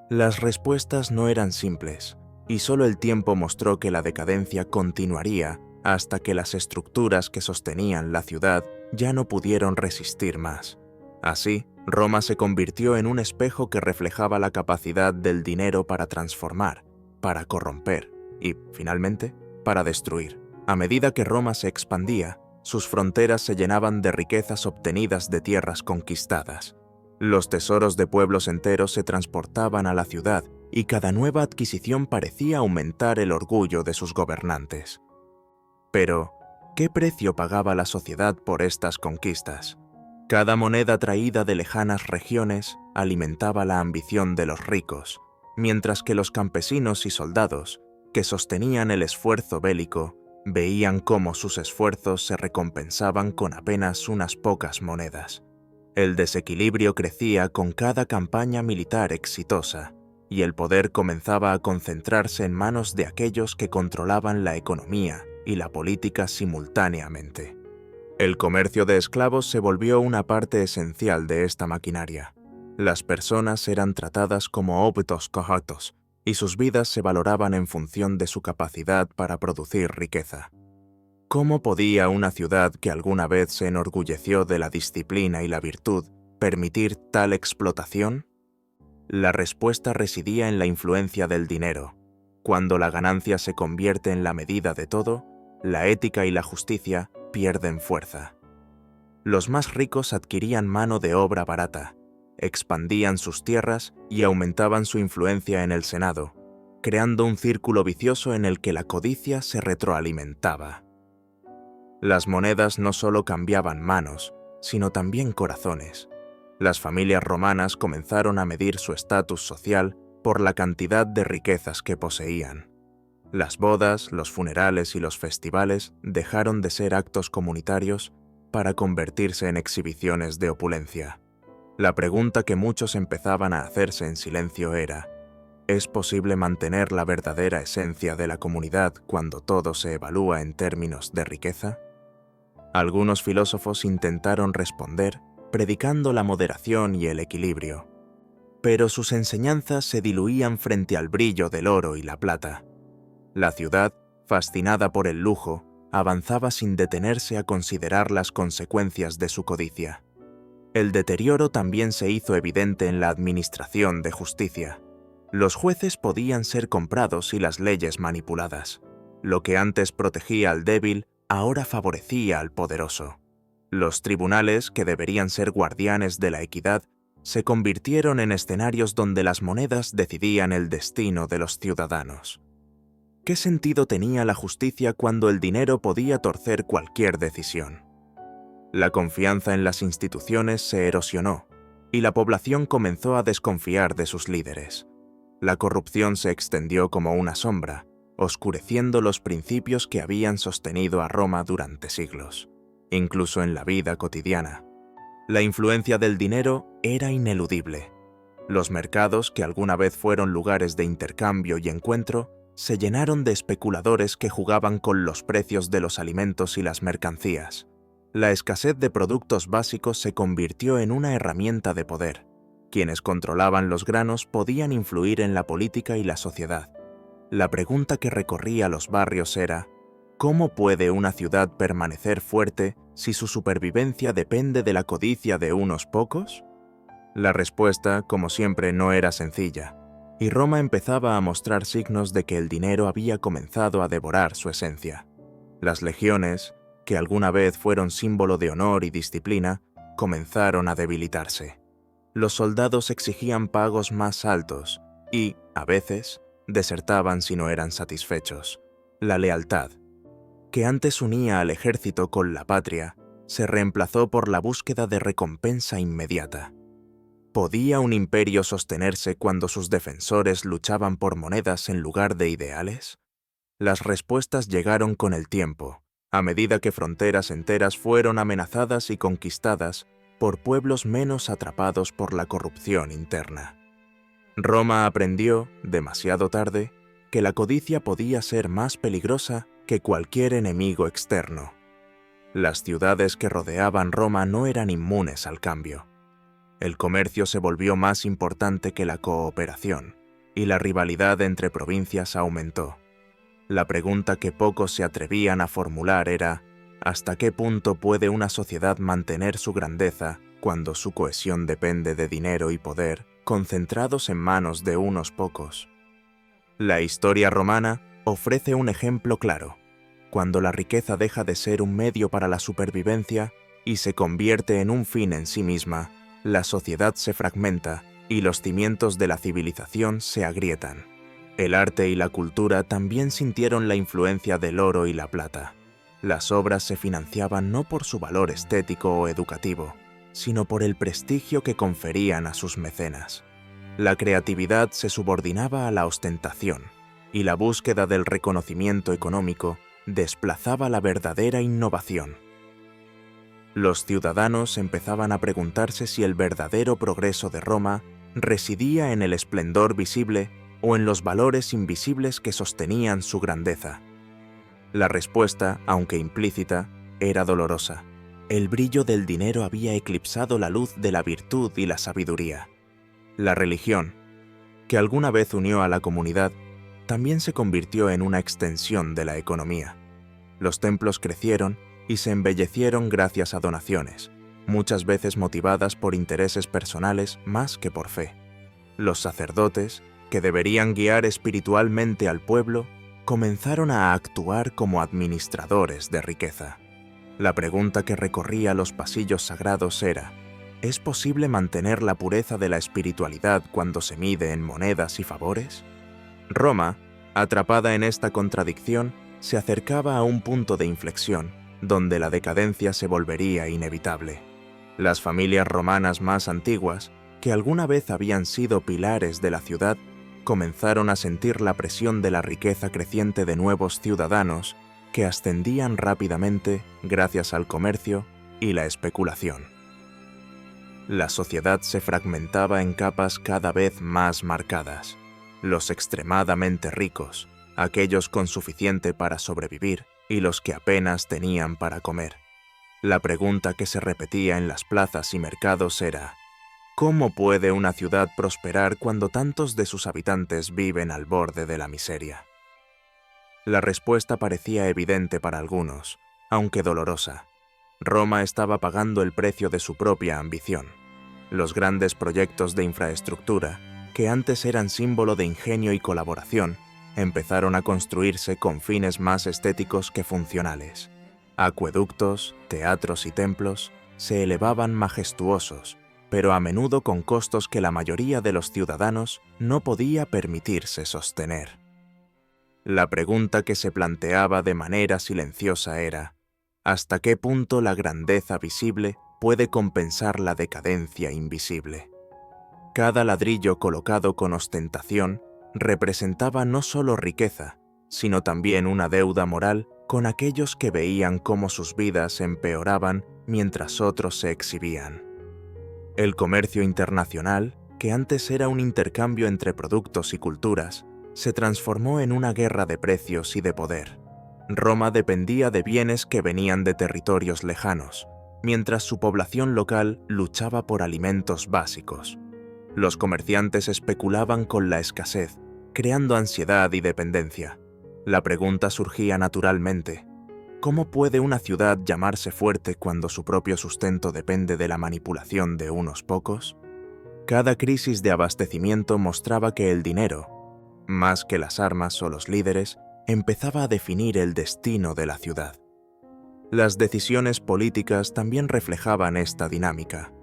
Las respuestas no eran simples, y solo el tiempo mostró que la decadencia continuaría hasta que las estructuras que sostenían la ciudad ya no pudieron resistir más. Así, Roma se convirtió en un espejo que reflejaba la capacidad del dinero para transformar, para corromper y, finalmente, para destruir. A medida que Roma se expandía, sus fronteras se llenaban de riquezas obtenidas de tierras conquistadas. Los tesoros de pueblos enteros se transportaban a la ciudad y cada nueva adquisición parecía aumentar el orgullo de sus gobernantes. Pero, ¿qué precio pagaba la sociedad por estas conquistas? Cada moneda traída de lejanas regiones alimentaba la ambición de los ricos, mientras que los campesinos y soldados, que sostenían el esfuerzo bélico, veían cómo sus esfuerzos se recompensaban con apenas unas pocas monedas. El desequilibrio crecía con cada campaña militar exitosa, y el poder comenzaba a concentrarse en manos de aquellos que controlaban la economía y la política simultáneamente. El comercio de esclavos se volvió una parte esencial de esta maquinaria. Las personas eran tratadas como objetos cojatos, y sus vidas se valoraban en función de su capacidad para producir riqueza. ¿Cómo podía una ciudad que alguna vez se enorgulleció de la disciplina y la virtud permitir tal explotación? La respuesta residía en la influencia del dinero. Cuando la ganancia se convierte en la medida de todo, la ética y la justicia pierden fuerza. Los más ricos adquirían mano de obra barata, expandían sus tierras y aumentaban su influencia en el Senado, creando un círculo vicioso en el que la codicia se retroalimentaba. Las monedas no solo cambiaban manos, sino también corazones. Las familias romanas comenzaron a medir su estatus social por la cantidad de riquezas que poseían. Las bodas, los funerales y los festivales dejaron de ser actos comunitarios para convertirse en exhibiciones de opulencia. La pregunta que muchos empezaban a hacerse en silencio era: ¿es posible mantener la verdadera esencia de la comunidad cuando todo se evalúa en términos de riqueza? Algunos filósofos intentaron responder predicando la moderación y el equilibrio, pero sus enseñanzas se diluían frente al brillo del oro y la plata. La ciudad, fascinada por el lujo, avanzaba sin detenerse a considerar las consecuencias de su codicia. El deterioro también se hizo evidente en la administración de justicia. Los jueces podían ser comprados y las leyes manipuladas. Lo que antes protegía al débil, ahora favorecía al poderoso. Los tribunales, que deberían ser guardianes de la equidad, se convirtieron en escenarios donde las monedas decidían el destino de los ciudadanos. ¿Qué sentido tenía la justicia cuando el dinero podía torcer cualquier decisión? La confianza en las instituciones se erosionó, y la población comenzó a desconfiar de sus líderes. La corrupción se extendió como una sombra, oscureciendo los principios que habían sostenido a Roma durante siglos, incluso en la vida cotidiana. La influencia del dinero era ineludible. Los mercados, que alguna vez fueron lugares de intercambio y encuentro, se llenaron de especuladores que jugaban con los precios de los alimentos y las mercancías. La escasez de productos básicos se convirtió en una herramienta de poder. Quienes controlaban los granos podían influir en la política y la sociedad. La pregunta que recorría los barrios era: ¿cómo puede una ciudad permanecer fuerte si su supervivencia depende de la codicia de unos pocos? La respuesta, como siempre, no era sencilla, y Roma empezaba a mostrar signos de que el dinero había comenzado a devorar su esencia. Las legiones, que alguna vez fueron símbolo de honor y disciplina, comenzaron a debilitarse. Los soldados exigían pagos más altos y, a veces, desertaban si no eran satisfechos. La lealtad, que antes unía al ejército con la patria, se reemplazó por la búsqueda de recompensa inmediata. ¿Podía un imperio sostenerse cuando sus defensores luchaban por monedas en lugar de ideales? Las respuestas llegaron con el tiempo, a medida que fronteras enteras fueron amenazadas y conquistadas por pueblos menos atrapados por la corrupción interna. Roma aprendió, demasiado tarde, que la codicia podía ser más peligrosa que cualquier enemigo externo. Las ciudades que rodeaban Roma no eran inmunes al cambio. El comercio se volvió más importante que la cooperación, y la rivalidad entre provincias aumentó. La pregunta que pocos se atrevían a formular era: ¿hasta qué punto puede una sociedad mantener su grandeza cuando su cohesión depende de dinero y poder concentrados en manos de unos pocos? La historia romana ofrece un ejemplo claro. Cuando la riqueza deja de ser un medio para la supervivencia y se convierte en un fin en sí misma, la sociedad se fragmenta y los cimientos de la civilización se agrietan. El arte y la cultura también sintieron la influencia del oro y la plata. Las obras se financiaban no por su valor estético o educativo, sino por el prestigio que conferían a sus mecenas. La creatividad se subordinaba a la ostentación, y la búsqueda del reconocimiento económico desplazaba la verdadera innovación. Los ciudadanos empezaban a preguntarse si el verdadero progreso de Roma residía en el esplendor visible o en los valores invisibles que sostenían su grandeza. La respuesta, aunque implícita, era dolorosa. El brillo del dinero había eclipsado la luz de la virtud y la sabiduría. La religión, que alguna vez unió a la comunidad, también se convirtió en una extensión de la economía. Los templos crecieron y se embellecieron gracias a donaciones, muchas veces motivadas por intereses personales más que por fe. Los sacerdotes, que deberían guiar espiritualmente al pueblo, comenzaron a actuar como administradores de riqueza. La pregunta que recorría los pasillos sagrados era: ¿es posible mantener la pureza de la espiritualidad cuando se mide en monedas y favores? Roma, atrapada en esta contradicción, se acercaba a un punto de inflexión, donde la decadencia se volvería inevitable. Las familias romanas más antiguas, que alguna vez habían sido pilares de la ciudad, comenzaron a sentir la presión de la riqueza creciente de nuevos ciudadanos que ascendían rápidamente gracias al comercio y la especulación. La sociedad se fragmentaba en capas cada vez más marcadas. Los extremadamente ricos, aquellos con suficiente para sobrevivir y los que apenas tenían para comer. La pregunta que se repetía en las plazas y mercados era: ¿cómo puede una ciudad prosperar cuando tantos de sus habitantes viven al borde de la miseria? La respuesta parecía evidente para algunos, aunque dolorosa. Roma estaba pagando el precio de su propia ambición. Los grandes proyectos de infraestructura, que antes eran símbolo de ingenio y colaboración, empezaron a construirse con fines más estéticos que funcionales. Acueductos, teatros y templos se elevaban majestuosos, pero a menudo con costos que la mayoría de los ciudadanos no podía permitirse sostener. La pregunta que se planteaba de manera silenciosa era: ¿hasta qué punto la grandeza visible puede compensar la decadencia invisible? Cada ladrillo colocado con ostentación representaba no solo riqueza, sino también una deuda moral con aquellos que veían cómo sus vidas empeoraban mientras otros se exhibían. El comercio internacional, que antes era un intercambio entre productos y culturas, se transformó en una guerra de precios y de poder. Roma dependía de bienes que venían de territorios lejanos, mientras su población local luchaba por alimentos básicos. Los comerciantes especulaban con la escasez, creando ansiedad y dependencia. La pregunta surgía naturalmente: ¿cómo puede una ciudad llamarse fuerte cuando su propio sustento depende de la manipulación de unos pocos? Cada crisis de abastecimiento mostraba que el dinero, más que las armas o los líderes, empezaba a definir el destino de la ciudad. Las decisiones políticas también reflejaban esta dinámica.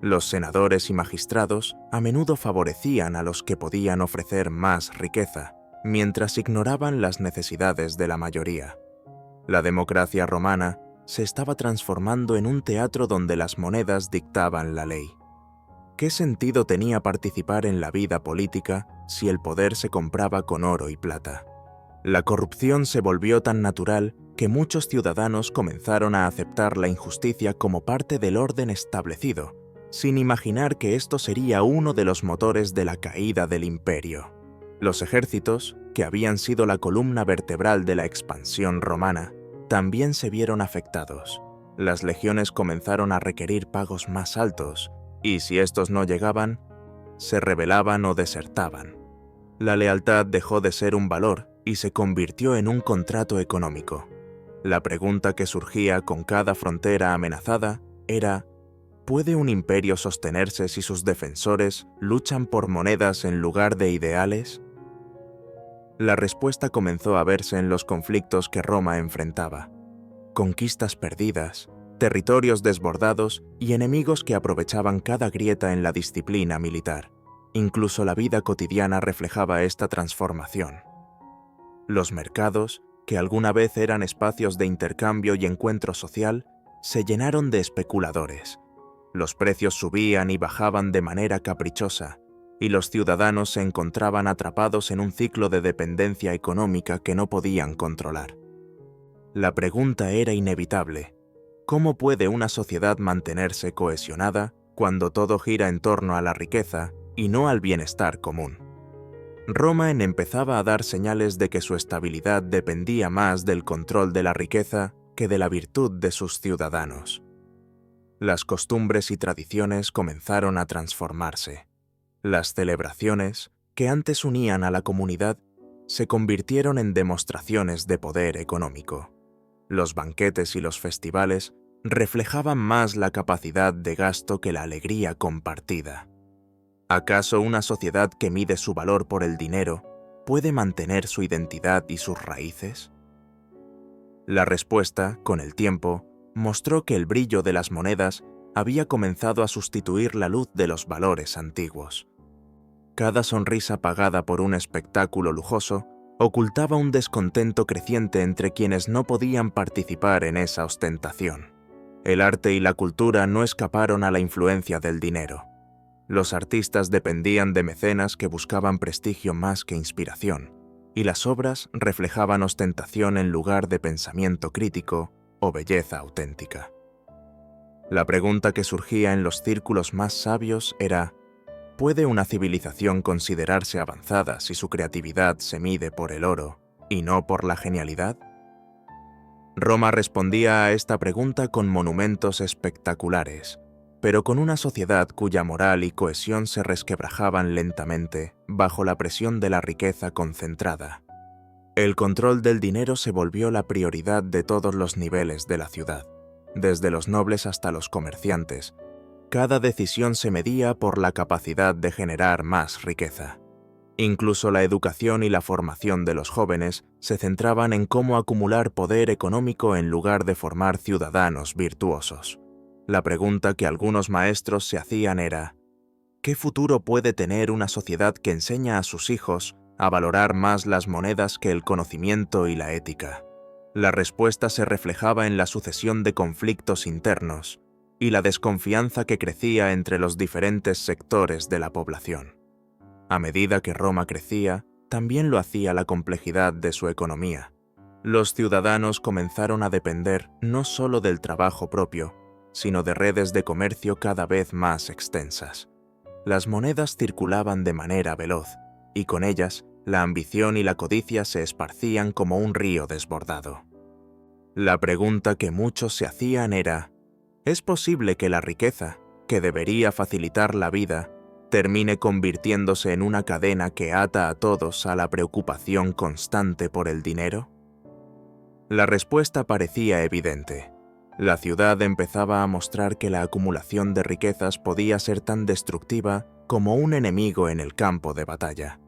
Los senadores y magistrados a menudo favorecían a los que podían ofrecer más riqueza, mientras ignoraban las necesidades de la mayoría. La democracia romana se estaba transformando en un teatro donde las monedas dictaban la ley. ¿Qué sentido tenía participar en la vida política si el poder se compraba con oro y plata? La corrupción se volvió tan natural que muchos ciudadanos comenzaron a aceptar la injusticia como parte del orden establecido, sin imaginar que esto sería uno de los motores de la caída del imperio. Los ejércitos, que habían sido la columna vertebral de la expansión romana, también se vieron afectados. Las legiones comenzaron a requerir pagos más altos, y si estos no llegaban, se rebelaban o desertaban. La lealtad dejó de ser un valor y se convirtió en un contrato económico. La pregunta que surgía con cada frontera amenazada era: ¿puede un imperio sostenerse si sus defensores luchan por monedas en lugar de ideales? La respuesta comenzó a verse en los conflictos que Roma enfrentaba: conquistas perdidas, territorios desbordados y enemigos que aprovechaban cada grieta en la disciplina militar. Incluso la vida cotidiana reflejaba esta transformación. Los mercados, que alguna vez eran espacios de intercambio y encuentro social, se llenaron de especuladores. Los precios subían y bajaban de manera caprichosa, y los ciudadanos se encontraban atrapados en un ciclo de dependencia económica que no podían controlar. La pregunta era inevitable: ¿cómo puede una sociedad mantenerse cohesionada cuando todo gira en torno a la riqueza y no al bienestar común? Roma empezaba a dar señales de que su estabilidad dependía más del control de la riqueza que de la virtud de sus ciudadanos. Las costumbres y tradiciones comenzaron a transformarse. Las celebraciones, que antes unían a la comunidad, se convirtieron en demostraciones de poder económico. Los banquetes y los festivales reflejaban más la capacidad de gasto que la alegría compartida. ¿Acaso una sociedad que mide su valor por el dinero puede mantener su identidad y sus raíces? La respuesta, con el tiempo, mostró que el brillo de las monedas había comenzado a sustituir la luz de los valores antiguos. Cada sonrisa pagada por un espectáculo lujoso ocultaba un descontento creciente entre quienes no podían participar en esa ostentación. El arte y la cultura no escaparon a la influencia del dinero. Los artistas dependían de mecenas que buscaban prestigio más que inspiración, y las obras reflejaban ostentación en lugar de pensamiento crítico o belleza auténtica. La pregunta que surgía en los círculos más sabios era: ¿puede una civilización considerarse avanzada si su creatividad se mide por el oro y no por la genialidad? Roma respondía a esta pregunta con monumentos espectaculares, pero con una sociedad cuya moral y cohesión se resquebrajaban lentamente bajo la presión de la riqueza concentrada. El control del dinero se volvió la prioridad de todos los niveles de la ciudad, desde los nobles hasta los comerciantes. Cada decisión se medía por la capacidad de generar más riqueza. Incluso la educación y la formación de los jóvenes se centraban en cómo acumular poder económico en lugar de formar ciudadanos virtuosos. La pregunta que algunos maestros se hacían era: ¿qué futuro puede tener una sociedad que enseña a sus hijos a valorar más las monedas que el conocimiento y la ética? La respuesta se reflejaba en la sucesión de conflictos internos y la desconfianza que crecía entre los diferentes sectores de la población. A medida que Roma crecía, también lo hacía la complejidad de su economía. Los ciudadanos comenzaron a depender no solo del trabajo propio, sino de redes de comercio cada vez más extensas. Las monedas circulaban de manera veloz, y con ellas, la ambición y la codicia se esparcían como un río desbordado. La pregunta que muchos se hacían era: ¿es posible que la riqueza, que debería facilitar la vida, termine convirtiéndose en una cadena que ata a todos a la preocupación constante por el dinero? La respuesta parecía evidente. La ciudad empezaba a mostrar que la acumulación de riquezas podía ser tan destructiva como un enemigo en el campo de batalla.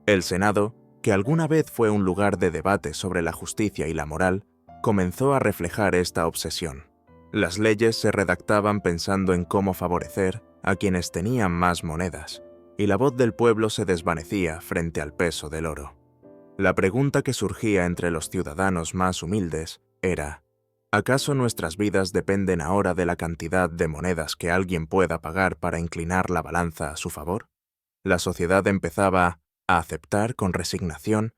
El Senado, que alguna vez fue un lugar de debate sobre la justicia y la moral, comenzó a reflejar esta obsesión. Las leyes se redactaban pensando en cómo favorecer a quienes tenían más monedas, y la voz del pueblo se desvanecía frente al peso del oro. La pregunta que surgía entre los ciudadanos más humildes era: ¿acaso nuestras vidas dependen ahora de la cantidad de monedas que alguien pueda pagar para inclinar la balanza a su favor? La sociedad empezaba a aceptar con resignación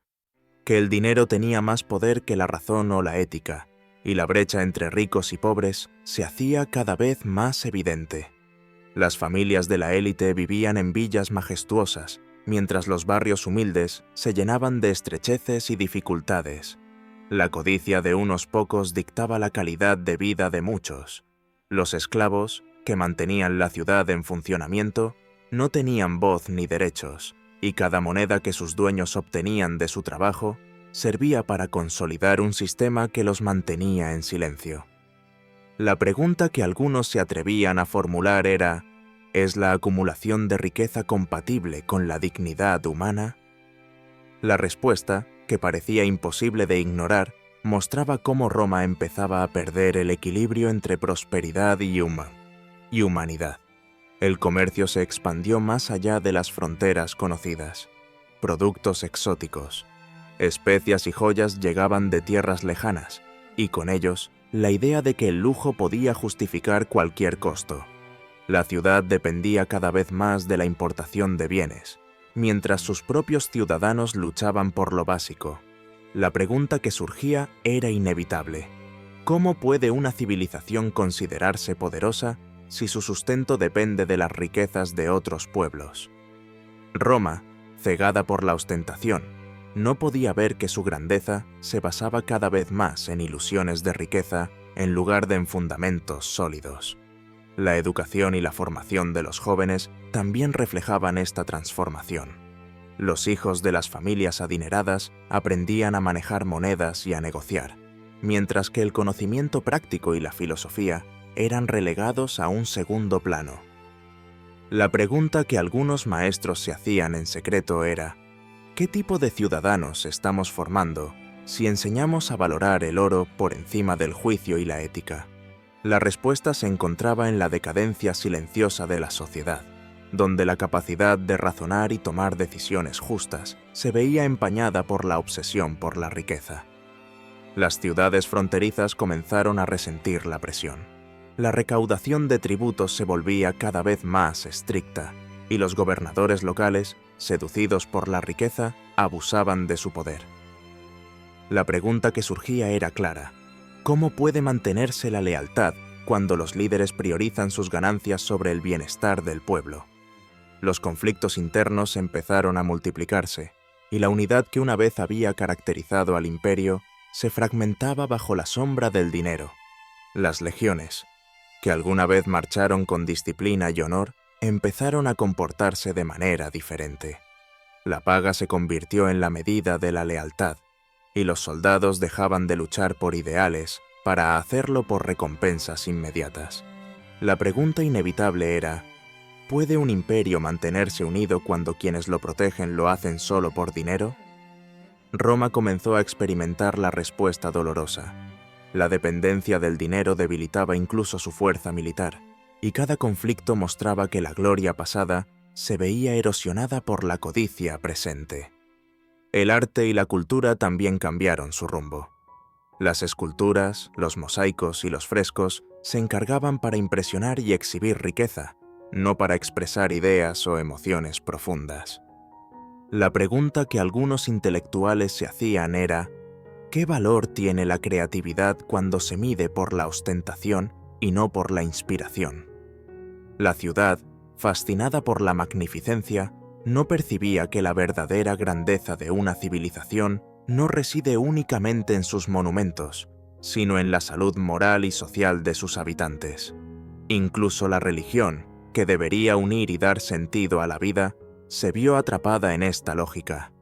que el dinero tenía más poder que la razón o la ética, y la brecha entre ricos y pobres se hacía cada vez más evidente. Las familias de la élite vivían en villas majestuosas, mientras los barrios humildes se llenaban de estrecheces y dificultades. La codicia de unos pocos dictaba la calidad de vida de muchos. Los esclavos, que mantenían la ciudad en funcionamiento, no tenían voz ni derechos, y cada moneda que sus dueños obtenían de su trabajo servía para consolidar un sistema que los mantenía en silencio. La pregunta que algunos se atrevían a formular era: ¿es la acumulación de riqueza compatible con la dignidad humana? La respuesta, que parecía imposible de ignorar, mostraba cómo Roma empezaba a perder el equilibrio entre prosperidad y humanidad. El comercio se expandió más allá de las fronteras conocidas. Productos exóticos, especias y joyas llegaban de tierras lejanas, y con ellos, la idea de que el lujo podía justificar cualquier costo. La ciudad dependía cada vez más de la importación de bienes, mientras sus propios ciudadanos luchaban por lo básico. La pregunta que surgía era inevitable: ¿cómo puede una civilización considerarse poderosa si su sustento depende de las riquezas de otros pueblos? Roma, cegada por la ostentación, no podía ver que su grandeza se basaba cada vez más en ilusiones de riqueza en lugar de en fundamentos sólidos. La educación y la formación de los jóvenes también reflejaban esta transformación. Los hijos de las familias adineradas aprendían a manejar monedas y a negociar, mientras que el conocimiento práctico y la filosofía eran relegados a un segundo plano. La pregunta que algunos maestros se hacían en secreto era: ¿qué tipo de ciudadanos estamos formando si enseñamos a valorar el oro por encima del juicio y la ética? La respuesta se encontraba en la decadencia silenciosa de la sociedad, donde la capacidad de razonar y tomar decisiones justas se veía empañada por la obsesión por la riqueza. Las ciudades fronterizas comenzaron a resentir la presión. La recaudación de tributos se volvía cada vez más estricta, y los gobernadores locales, seducidos por la riqueza, abusaban de su poder. La pregunta que surgía era clara: ¿cómo puede mantenerse la lealtad cuando los líderes priorizan sus ganancias sobre el bienestar del pueblo? Los conflictos internos empezaron a multiplicarse, y la unidad que una vez había caracterizado al imperio se fragmentaba bajo la sombra del dinero. Las legiones, que alguna vez marcharon con disciplina y honor, empezaron a comportarse de manera diferente. La paga se convirtió en la medida de la lealtad, y los soldados dejaban de luchar por ideales para hacerlo por recompensas inmediatas. La pregunta inevitable era: ¿puede un imperio mantenerse unido cuando quienes lo protegen lo hacen solo por dinero? Roma comenzó a experimentar la respuesta dolorosa. La dependencia del dinero debilitaba incluso su fuerza militar, y cada conflicto mostraba que la gloria pasada se veía erosionada por la codicia presente. El arte y la cultura también cambiaron su rumbo. Las esculturas, los mosaicos y los frescos se encargaban para impresionar y exhibir riqueza, no para expresar ideas o emociones profundas. La pregunta que algunos intelectuales se hacían era: ¿qué valor tiene la creatividad cuando se mide por la ostentación y no por la inspiración? La ciudad, fascinada por la magnificencia, no percibía que la verdadera grandeza de una civilización no reside únicamente en sus monumentos, sino en la salud moral y social de sus habitantes. Incluso la religión, que debería unir y dar sentido a la vida, se vio atrapada en esta lógica.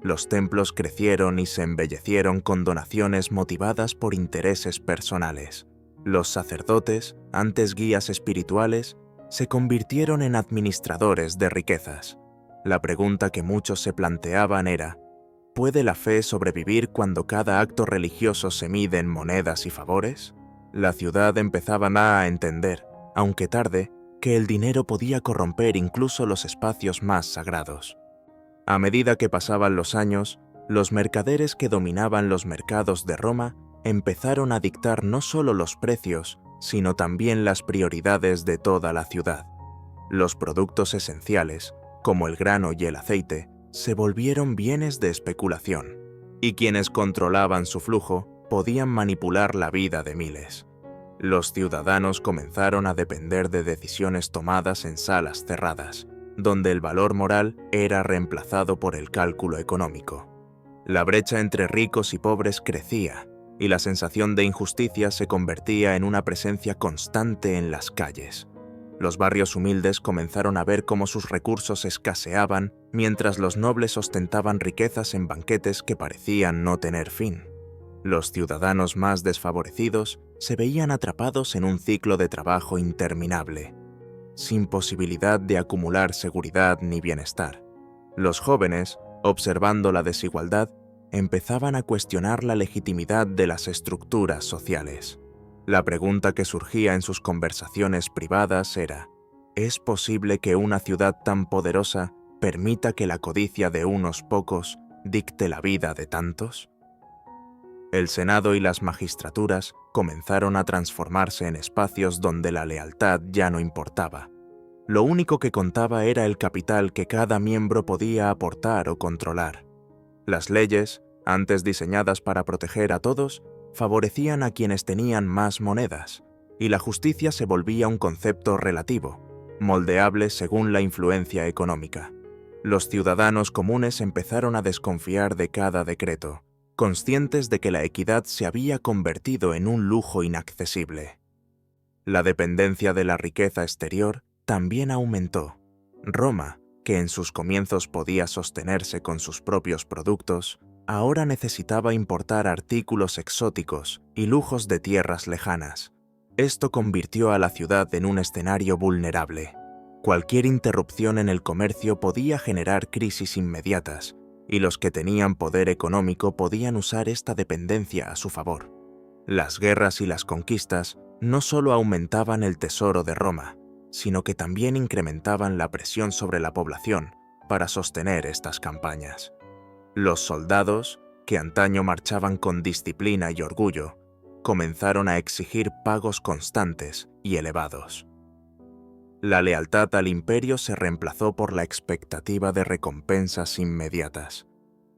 Los templos crecieron y se embellecieron con donaciones motivadas por intereses personales. Los sacerdotes, antes guías espirituales, se convirtieron en administradores de riquezas. La pregunta que muchos se planteaban era: ¿puede la fe sobrevivir cuando cada acto religioso se mide en monedas y favores? La ciudad empezaba a entender, aunque tarde, que el dinero podía corromper incluso los espacios más sagrados. A medida que pasaban los años, los mercaderes que dominaban los mercados de Roma empezaron a dictar no solo los precios, sino también las prioridades de toda la ciudad. Los productos esenciales, como el grano y el aceite, se volvieron bienes de especulación, y quienes controlaban su flujo podían manipular la vida de miles. Los ciudadanos comenzaron a depender de decisiones tomadas en salas cerradas, donde el valor moral era reemplazado por el cálculo económico. La brecha entre ricos y pobres crecía, y la sensación de injusticia se convertía en una presencia constante en las calles. Los barrios humildes comenzaron a ver cómo sus recursos escaseaban, mientras los nobles ostentaban riquezas en banquetes que parecían no tener fin. Los ciudadanos más desfavorecidos se veían atrapados en un ciclo de trabajo interminable, sin posibilidad de acumular seguridad ni bienestar. Los jóvenes, observando la desigualdad, empezaban a cuestionar la legitimidad de las estructuras sociales. La pregunta que surgía en sus conversaciones privadas era: ¿es posible que una ciudad tan poderosa permita que la codicia de unos pocos dicte la vida de tantos? El Senado y las magistraturas comenzaron a transformarse en espacios donde la lealtad ya no importaba. Lo único que contaba era el capital que cada miembro podía aportar o controlar. Las leyes, antes diseñadas para proteger a todos, favorecían a quienes tenían más monedas, y la justicia se volvía un concepto relativo, moldeable según la influencia económica. Los ciudadanos comunes empezaron a desconfiar de cada decreto, conscientes de que la equidad se había convertido en un lujo inaccesible. La dependencia de la riqueza exterior también aumentó. Roma, que en sus comienzos podía sostenerse con sus propios productos, ahora necesitaba importar artículos exóticos y lujos de tierras lejanas. Esto convirtió a la ciudad en un escenario vulnerable. Cualquier interrupción en el comercio podía generar crisis inmediatas, y los que tenían poder económico podían usar esta dependencia a su favor. Las guerras y las conquistas no solo aumentaban el tesoro de Roma, sino que también incrementaban la presión sobre la población para sostener estas campañas. Los soldados, que antaño marchaban con disciplina y orgullo, comenzaron a exigir pagos constantes y elevados. La lealtad al imperio se reemplazó por la expectativa de recompensas inmediatas.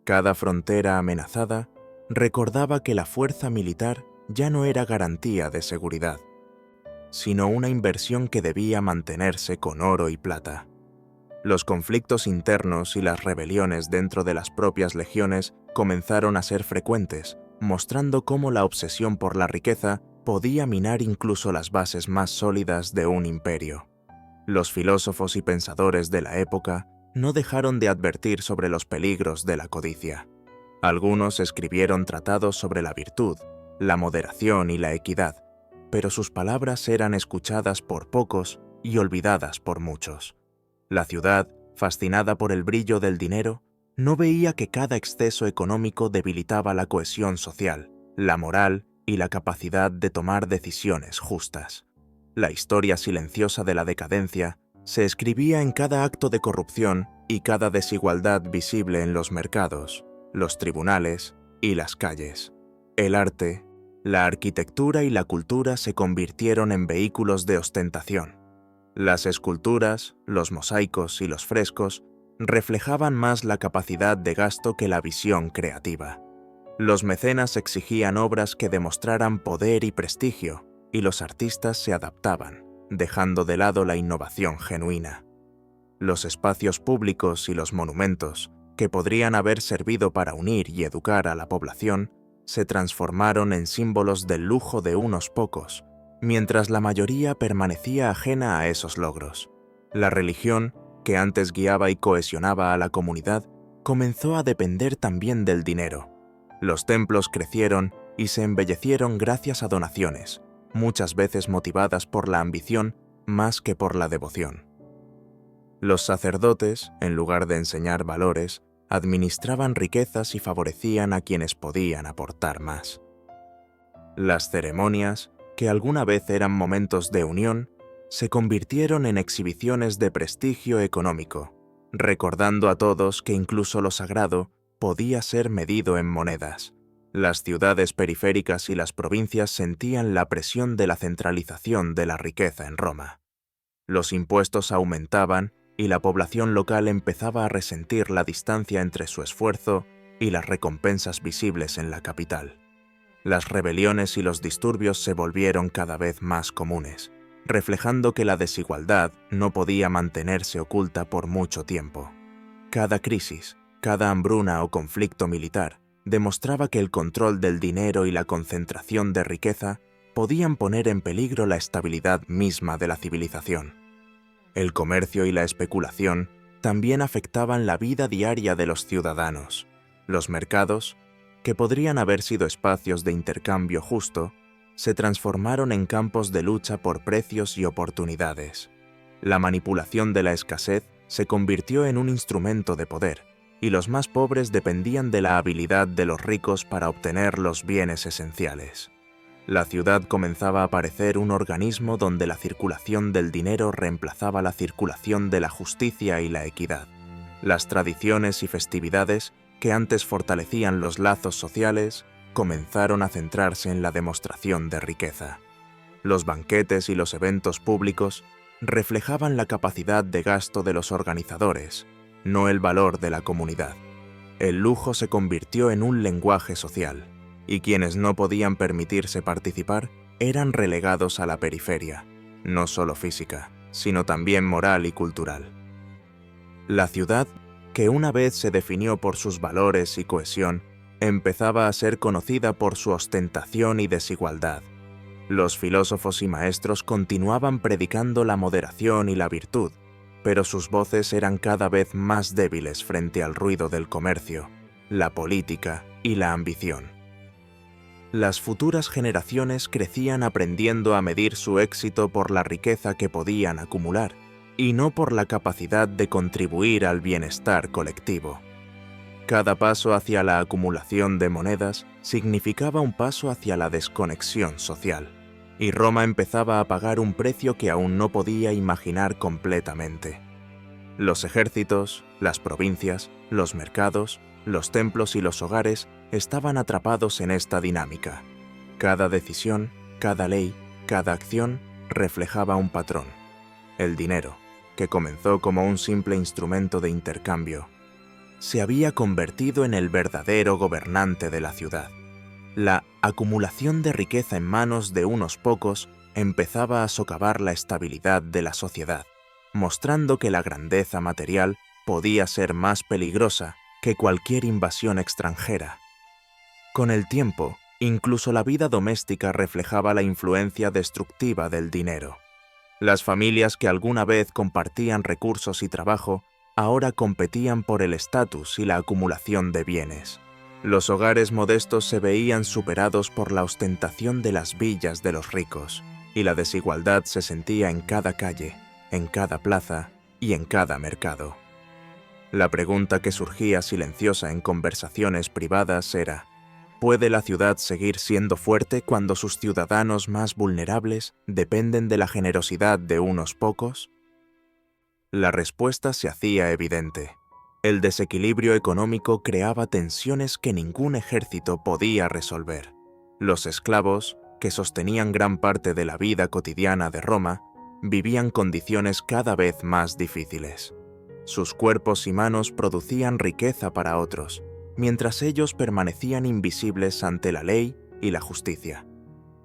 Cada frontera amenazada recordaba que la fuerza militar ya no era garantía de seguridad, sino una inversión que debía mantenerse con oro y plata. Los conflictos internos y las rebeliones dentro de las propias legiones comenzaron a ser frecuentes, mostrando cómo la obsesión por la riqueza podía minar incluso las bases más sólidas de un imperio. Los filósofos y pensadores de la época no dejaron de advertir sobre los peligros de la codicia. Algunos escribieron tratados sobre la virtud, la moderación y la equidad, pero sus palabras eran escuchadas por pocos y olvidadas por muchos. La ciudad, fascinada por el brillo del dinero, no veía que cada exceso económico debilitaba la cohesión social, la moral y la capacidad de tomar decisiones justas. La historia silenciosa de la decadencia se escribía en cada acto de corrupción y cada desigualdad visible en los mercados, los tribunales y las calles. El arte, la arquitectura y la cultura se convirtieron en vehículos de ostentación. Las esculturas, los mosaicos y los frescos reflejaban más la capacidad de gasto que la visión creativa. Los mecenas exigían obras que demostraran poder y prestigio, y los artistas se adaptaban, dejando de lado la innovación genuina. Los espacios públicos y los monumentos, que podrían haber servido para unir y educar a la población, se transformaron en símbolos del lujo de unos pocos, mientras la mayoría permanecía ajena a esos logros. La religión, que antes guiaba y cohesionaba a la comunidad, comenzó a depender también del dinero. Los templos crecieron y se embellecieron gracias a donaciones, muchas veces motivadas por la ambición más que por la devoción. Los sacerdotes, en lugar de enseñar valores, administraban riquezas y favorecían a quienes podían aportar más. Las ceremonias, que alguna vez eran momentos de unión, se convirtieron en exhibiciones de prestigio económico, recordando a todos que incluso lo sagrado podía ser medido en monedas. Las ciudades periféricas y las provincias sentían la presión de la centralización de la riqueza en Roma. Los impuestos aumentaban y la población local empezaba a resentir la distancia entre su esfuerzo y las recompensas visibles en la capital. Las rebeliones y los disturbios se volvieron cada vez más comunes, reflejando que la desigualdad no podía mantenerse oculta por mucho tiempo. Cada crisis, cada hambruna o conflicto militar demostraba que el control del dinero y la concentración de riqueza podían poner en peligro la estabilidad misma de la civilización. El comercio y la especulación también afectaban la vida diaria de los ciudadanos. Los mercados, que podrían haber sido espacios de intercambio justo, se transformaron en campos de lucha por precios y oportunidades. La manipulación de la escasez se convirtió en un instrumento de poder, y los más pobres dependían de la habilidad de los ricos para obtener los bienes esenciales. La ciudad comenzaba a parecer un organismo donde la circulación del dinero reemplazaba la circulación de la justicia y la equidad. Las tradiciones y festividades, que antes fortalecían los lazos sociales, comenzaron a centrarse en la demostración de riqueza. Los banquetes y los eventos públicos reflejaban la capacidad de gasto de los organizadores, no el valor de la comunidad. El lujo se convirtió en un lenguaje social, y quienes no podían permitirse participar eran relegados a la periferia, no solo física, sino también moral y cultural. La ciudad, que una vez se definió por sus valores y cohesión, empezaba a ser conocida por su ostentación y desigualdad. Los filósofos y maestros continuaban predicando la moderación y la virtud, pero sus voces eran cada vez más débiles frente al ruido del comercio, la política y la ambición. Las futuras generaciones crecían aprendiendo a medir su éxito por la riqueza que podían acumular, y no por la capacidad de contribuir al bienestar colectivo. Cada paso hacia la acumulación de monedas significaba un paso hacia la desconexión social, y Roma empezaba a pagar un precio que aún no podía imaginar completamente. Los ejércitos, las provincias, los mercados, los templos y los hogares estaban atrapados en esta dinámica. Cada decisión, cada ley, cada acción reflejaba un patrón. El dinero, que comenzó como un simple instrumento de intercambio, se había convertido en el verdadero gobernante de la ciudad. La acumulación de riqueza en manos de unos pocos empezaba a socavar la estabilidad de la sociedad, mostrando que la grandeza material podía ser más peligrosa que cualquier invasión extranjera. Con el tiempo, incluso la vida doméstica reflejaba la influencia destructiva del dinero. Las familias que alguna vez compartían recursos y trabajo, ahora competían por el estatus y la acumulación de bienes. Los hogares modestos se veían superados por la ostentación de las villas de los ricos, y la desigualdad se sentía en cada calle, en cada plaza y en cada mercado. La pregunta que surgía silenciosa en conversaciones privadas era: ¿puede la ciudad seguir siendo fuerte cuando sus ciudadanos más vulnerables dependen de la generosidad de unos pocos? La respuesta se hacía evidente. El desequilibrio económico creaba tensiones que ningún ejército podía resolver. Los esclavos, que sostenían gran parte de la vida cotidiana de Roma, vivían condiciones cada vez más difíciles. Sus cuerpos y manos producían riqueza para otros, mientras ellos permanecían invisibles ante la ley y la justicia.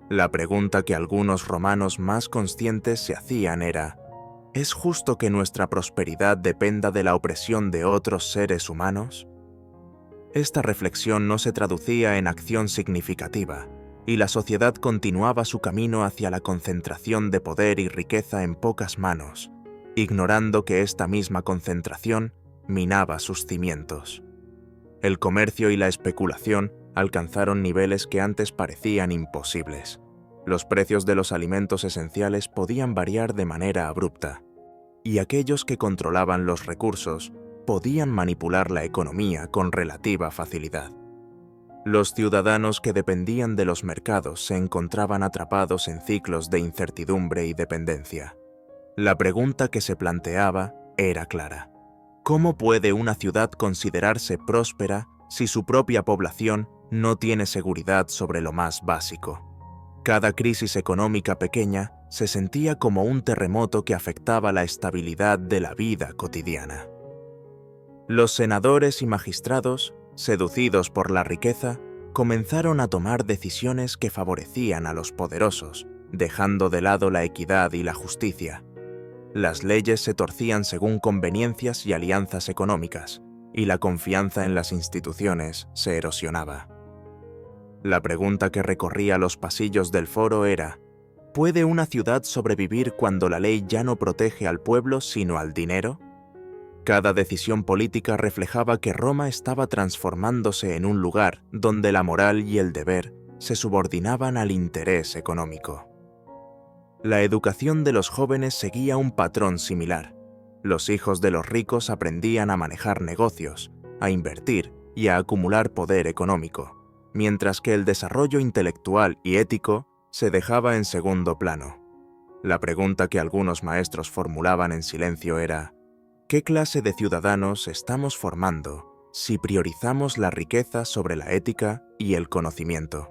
La pregunta que algunos romanos más conscientes se hacían era: ¿es justo que nuestra prosperidad dependa de la opresión de otros seres humanos? Esta reflexión no se traducía en acción significativa, y la sociedad continuaba su camino hacia la concentración de poder y riqueza en pocas manos, ignorando que esta misma concentración minaba sus cimientos. El comercio y la especulación alcanzaron niveles que antes parecían imposibles. Los precios de los alimentos esenciales podían variar de manera abrupta, y aquellos que controlaban los recursos podían manipular la economía con relativa facilidad. Los ciudadanos que dependían de los mercados se encontraban atrapados en ciclos de incertidumbre y dependencia. La pregunta que se planteaba era clara: ¿cómo puede una ciudad considerarse próspera si su propia población no tiene seguridad sobre lo más básico? Cada crisis económica pequeña se sentía como un terremoto que afectaba la estabilidad de la vida cotidiana. Los senadores y magistrados, seducidos por la riqueza, comenzaron a tomar decisiones que favorecían a los poderosos, dejando de lado la equidad y la justicia. Las leyes se torcían según conveniencias y alianzas económicas, y la confianza en las instituciones se erosionaba. La pregunta que recorría los pasillos del foro era: ¿puede una ciudad sobrevivir cuando la ley ya no protege al pueblo sino al dinero? Cada decisión política reflejaba que Roma estaba transformándose en un lugar donde la moral y el deber se subordinaban al interés económico. La educación de los jóvenes seguía un patrón similar. Los hijos de los ricos aprendían a manejar negocios, a invertir y a acumular poder económico, mientras que el desarrollo intelectual y ético se dejaba en segundo plano. La pregunta que algunos maestros formulaban en silencio era: ¿qué clase de ciudadanos estamos formando si priorizamos la riqueza sobre la ética y el conocimiento?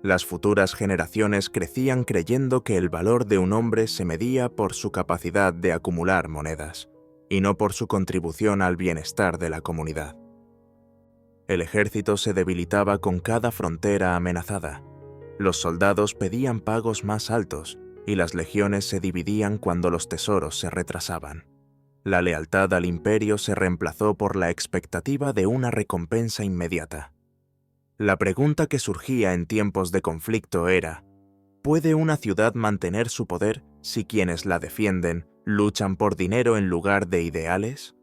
Las futuras generaciones crecían creyendo que el valor de un hombre se medía por su capacidad de acumular monedas, y no por su contribución al bienestar de la comunidad. El ejército se debilitaba con cada frontera amenazada. Los soldados pedían pagos más altos, y las legiones se dividían cuando los tesoros se retrasaban. La lealtad al imperio se reemplazó por la expectativa de una recompensa inmediata. La pregunta que surgía en tiempos de conflicto era: ¿puede una ciudad mantener su poder si quienes la defienden luchan por dinero en lugar de ideales?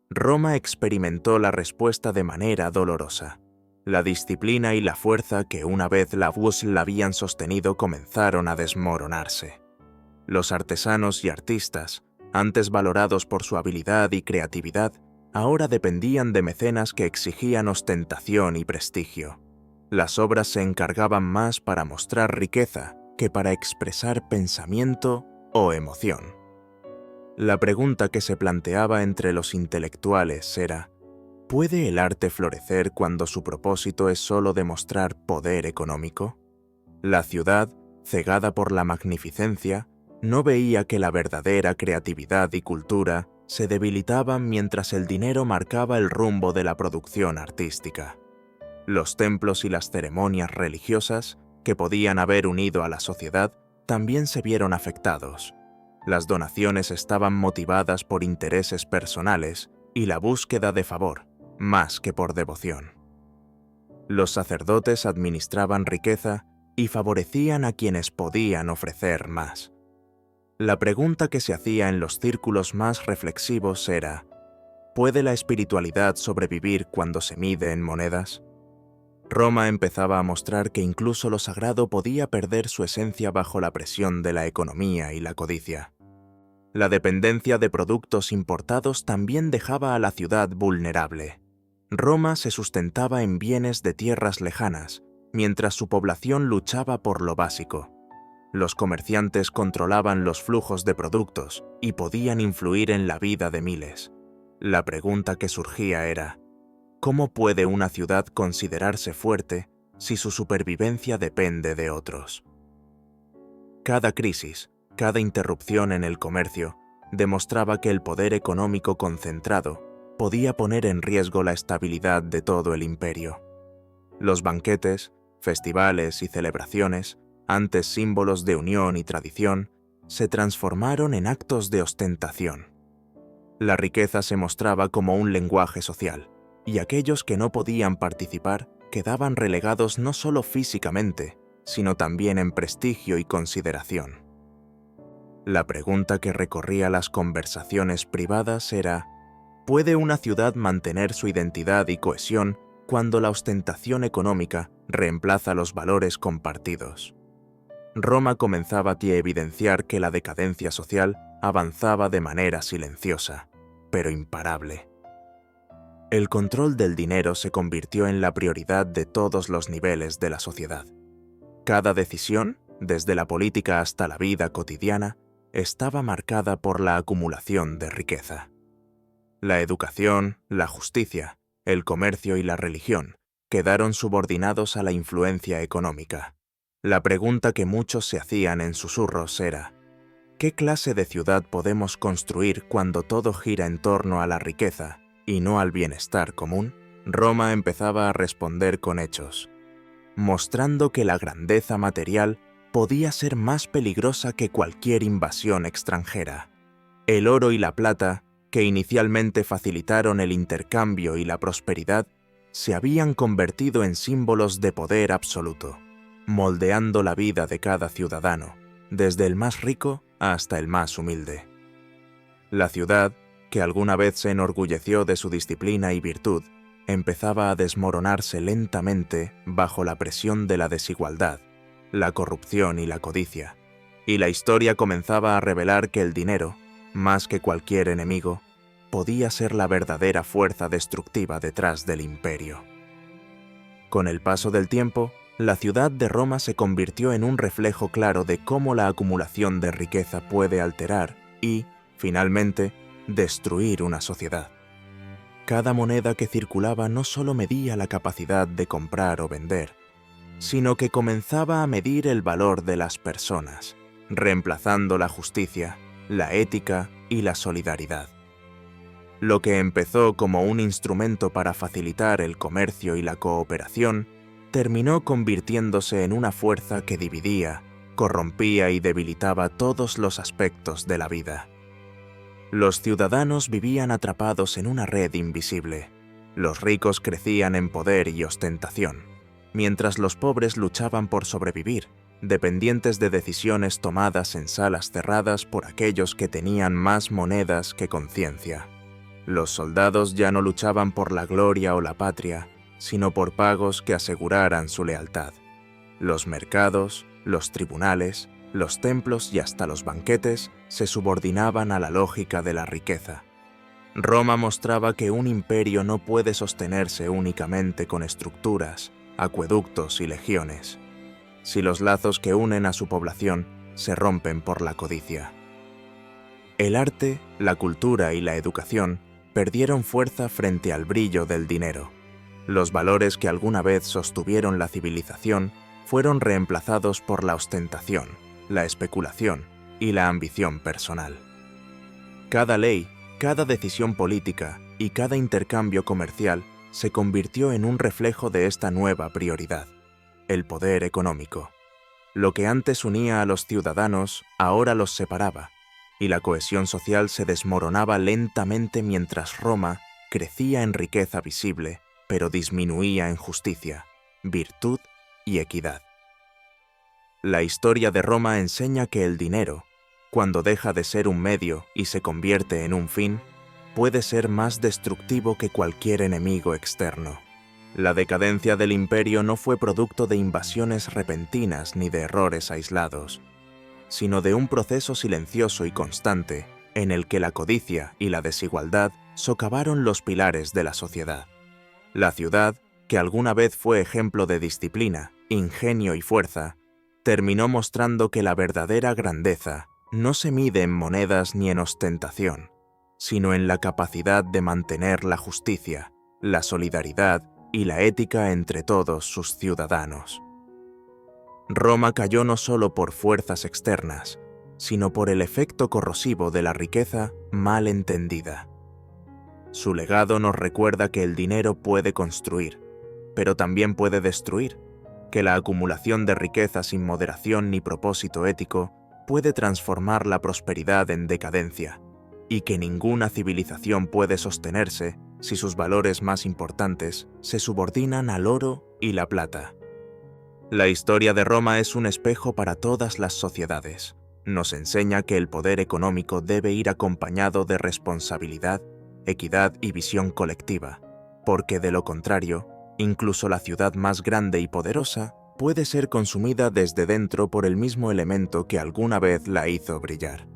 Roma experimentó la respuesta de manera dolorosa. La disciplina y la fuerza que una vez la habían sostenido comenzaron a desmoronarse. Los artesanos y artistas, antes valorados por su habilidad y creatividad, ahora dependían de mecenas que exigían ostentación y prestigio. Las obras se encargaban más para mostrar riqueza que para expresar pensamiento o emoción. La pregunta que se planteaba entre los intelectuales era: ¿puede el arte florecer cuando su propósito es solo demostrar poder económico? La ciudad, cegada por la magnificencia, no veía que la verdadera creatividad y cultura se debilitaban mientras el dinero marcaba el rumbo de la producción artística. Los templos y las ceremonias religiosas, que podían haber unido a la sociedad, también se vieron afectados. Las donaciones estaban motivadas por intereses personales y la búsqueda de favor, más que por devoción. Los sacerdotes administraban riqueza y favorecían a quienes podían ofrecer más. La pregunta que se hacía en los círculos más reflexivos era: ¿puede la espiritualidad sobrevivir cuando se mide en monedas? Roma empezaba a mostrar que incluso lo sagrado podía perder su esencia bajo la presión de la economía y la codicia. La dependencia de productos importados también dejaba a la ciudad vulnerable. Roma se sustentaba en bienes de tierras lejanas, mientras su población luchaba por lo básico. Los comerciantes controlaban los flujos de productos y podían influir en la vida de miles. La pregunta que surgía era: ¿cómo puede una ciudad considerarse fuerte si su supervivencia depende de otros? Cada crisis, cada interrupción en el comercio, demostraba que el poder económico concentrado podía poner en riesgo la estabilidad de todo el imperio. Los banquetes, festivales y celebraciones, antes símbolos de unión y tradición, se transformaron en actos de ostentación. La riqueza se mostraba como un lenguaje social, y aquellos que no podían participar quedaban relegados no solo físicamente, sino también en prestigio y consideración. La pregunta que recorría las conversaciones privadas era: ¿puede una ciudad mantener su identidad y cohesión cuando la ostentación económica reemplaza los valores compartidos? Roma comenzaba a evidenciar que la decadencia social avanzaba de manera silenciosa, pero imparable. El control del dinero se convirtió en la prioridad de todos los niveles de la sociedad. Cada decisión, desde la política hasta la vida cotidiana, estaba marcada por la acumulación de riqueza. La educación, la justicia, el comercio y la religión quedaron subordinados a la influencia económica. La pregunta que muchos se hacían en susurros era: ¿qué clase de ciudad podemos construir cuando todo gira en torno a la riqueza y no al bienestar común? Roma empezaba a responder con hechos, mostrando que la grandeza material podía ser más peligrosa que cualquier invasión extranjera. El oro y la plata, que inicialmente facilitaron el intercambio y la prosperidad, se habían convertido en símbolos de poder absoluto, moldeando la vida de cada ciudadano, desde el más rico hasta el más humilde. La ciudad, que alguna vez se enorgulleció de su disciplina y virtud, empezaba a desmoronarse lentamente bajo la presión de la desigualdad, la corrupción y la codicia, y la historia comenzaba a revelar que el dinero, más que cualquier enemigo, podía ser la verdadera fuerza destructiva detrás del imperio. Con el paso del tiempo, la ciudad de Roma se convirtió en un reflejo claro de cómo la acumulación de riqueza puede alterar y, finalmente, destruir una sociedad. Cada moneda que circulaba no solo medía la capacidad de comprar o vender, sino que comenzaba a medir el valor de las personas, reemplazando la justicia, la ética y la solidaridad. Lo que empezó como un instrumento para facilitar el comercio y la cooperación, terminó convirtiéndose en una fuerza que dividía, corrompía y debilitaba todos los aspectos de la vida. Los ciudadanos vivían atrapados en una red invisible. Los ricos crecían en poder y ostentación, mientras los pobres luchaban por sobrevivir, dependientes de decisiones tomadas en salas cerradas por aquellos que tenían más monedas que conciencia. Los soldados ya no luchaban por la gloria o la patria, sino por pagos que aseguraran su lealtad. Los mercados, los tribunales, los templos y hasta los banquetes se subordinaban a la lógica de la riqueza. Roma mostraba que un imperio no puede sostenerse únicamente con estructuras, acueductos y legiones, si los lazos que unen a su población se rompen por la codicia. El arte, la cultura y la educación perdieron fuerza frente al brillo del dinero. Los valores que alguna vez sostuvieron la civilización fueron reemplazados por la ostentación, la especulación y la ambición personal. Cada ley, cada decisión política y cada intercambio comercial se convirtió en un reflejo de esta nueva prioridad, el poder económico. Lo que antes unía a los ciudadanos ahora los separaba, y la cohesión social se desmoronaba lentamente mientras Roma crecía en riqueza visible, pero disminuía en justicia, virtud y equidad. La historia de Roma enseña que el dinero, cuando deja de ser un medio y se convierte en un fin, puede ser más destructivo que cualquier enemigo externo. La decadencia del imperio no fue producto de invasiones repentinas ni de errores aislados, sino de un proceso silencioso y constante en el que la codicia y la desigualdad socavaron los pilares de la sociedad. La ciudad, que alguna vez fue ejemplo de disciplina, ingenio y fuerza, terminó mostrando que la verdadera grandeza no se mide en monedas ni en ostentación, sino en la capacidad de mantener la justicia, la solidaridad y la ética entre todos sus ciudadanos. Roma cayó no solo por fuerzas externas, sino por el efecto corrosivo de la riqueza mal entendida. Su legado nos recuerda que el dinero puede construir, pero también puede destruir, que la acumulación de riqueza sin moderación ni propósito ético puede transformar la prosperidad en decadencia, y que ninguna civilización puede sostenerse si sus valores más importantes se subordinan al oro y la plata. La historia de Roma es un espejo para todas las sociedades. Nos enseña que el poder económico debe ir acompañado de responsabilidad, equidad y visión colectiva, porque de lo contrario, incluso la ciudad más grande y poderosa puede ser consumida desde dentro por el mismo elemento que alguna vez la hizo brillar.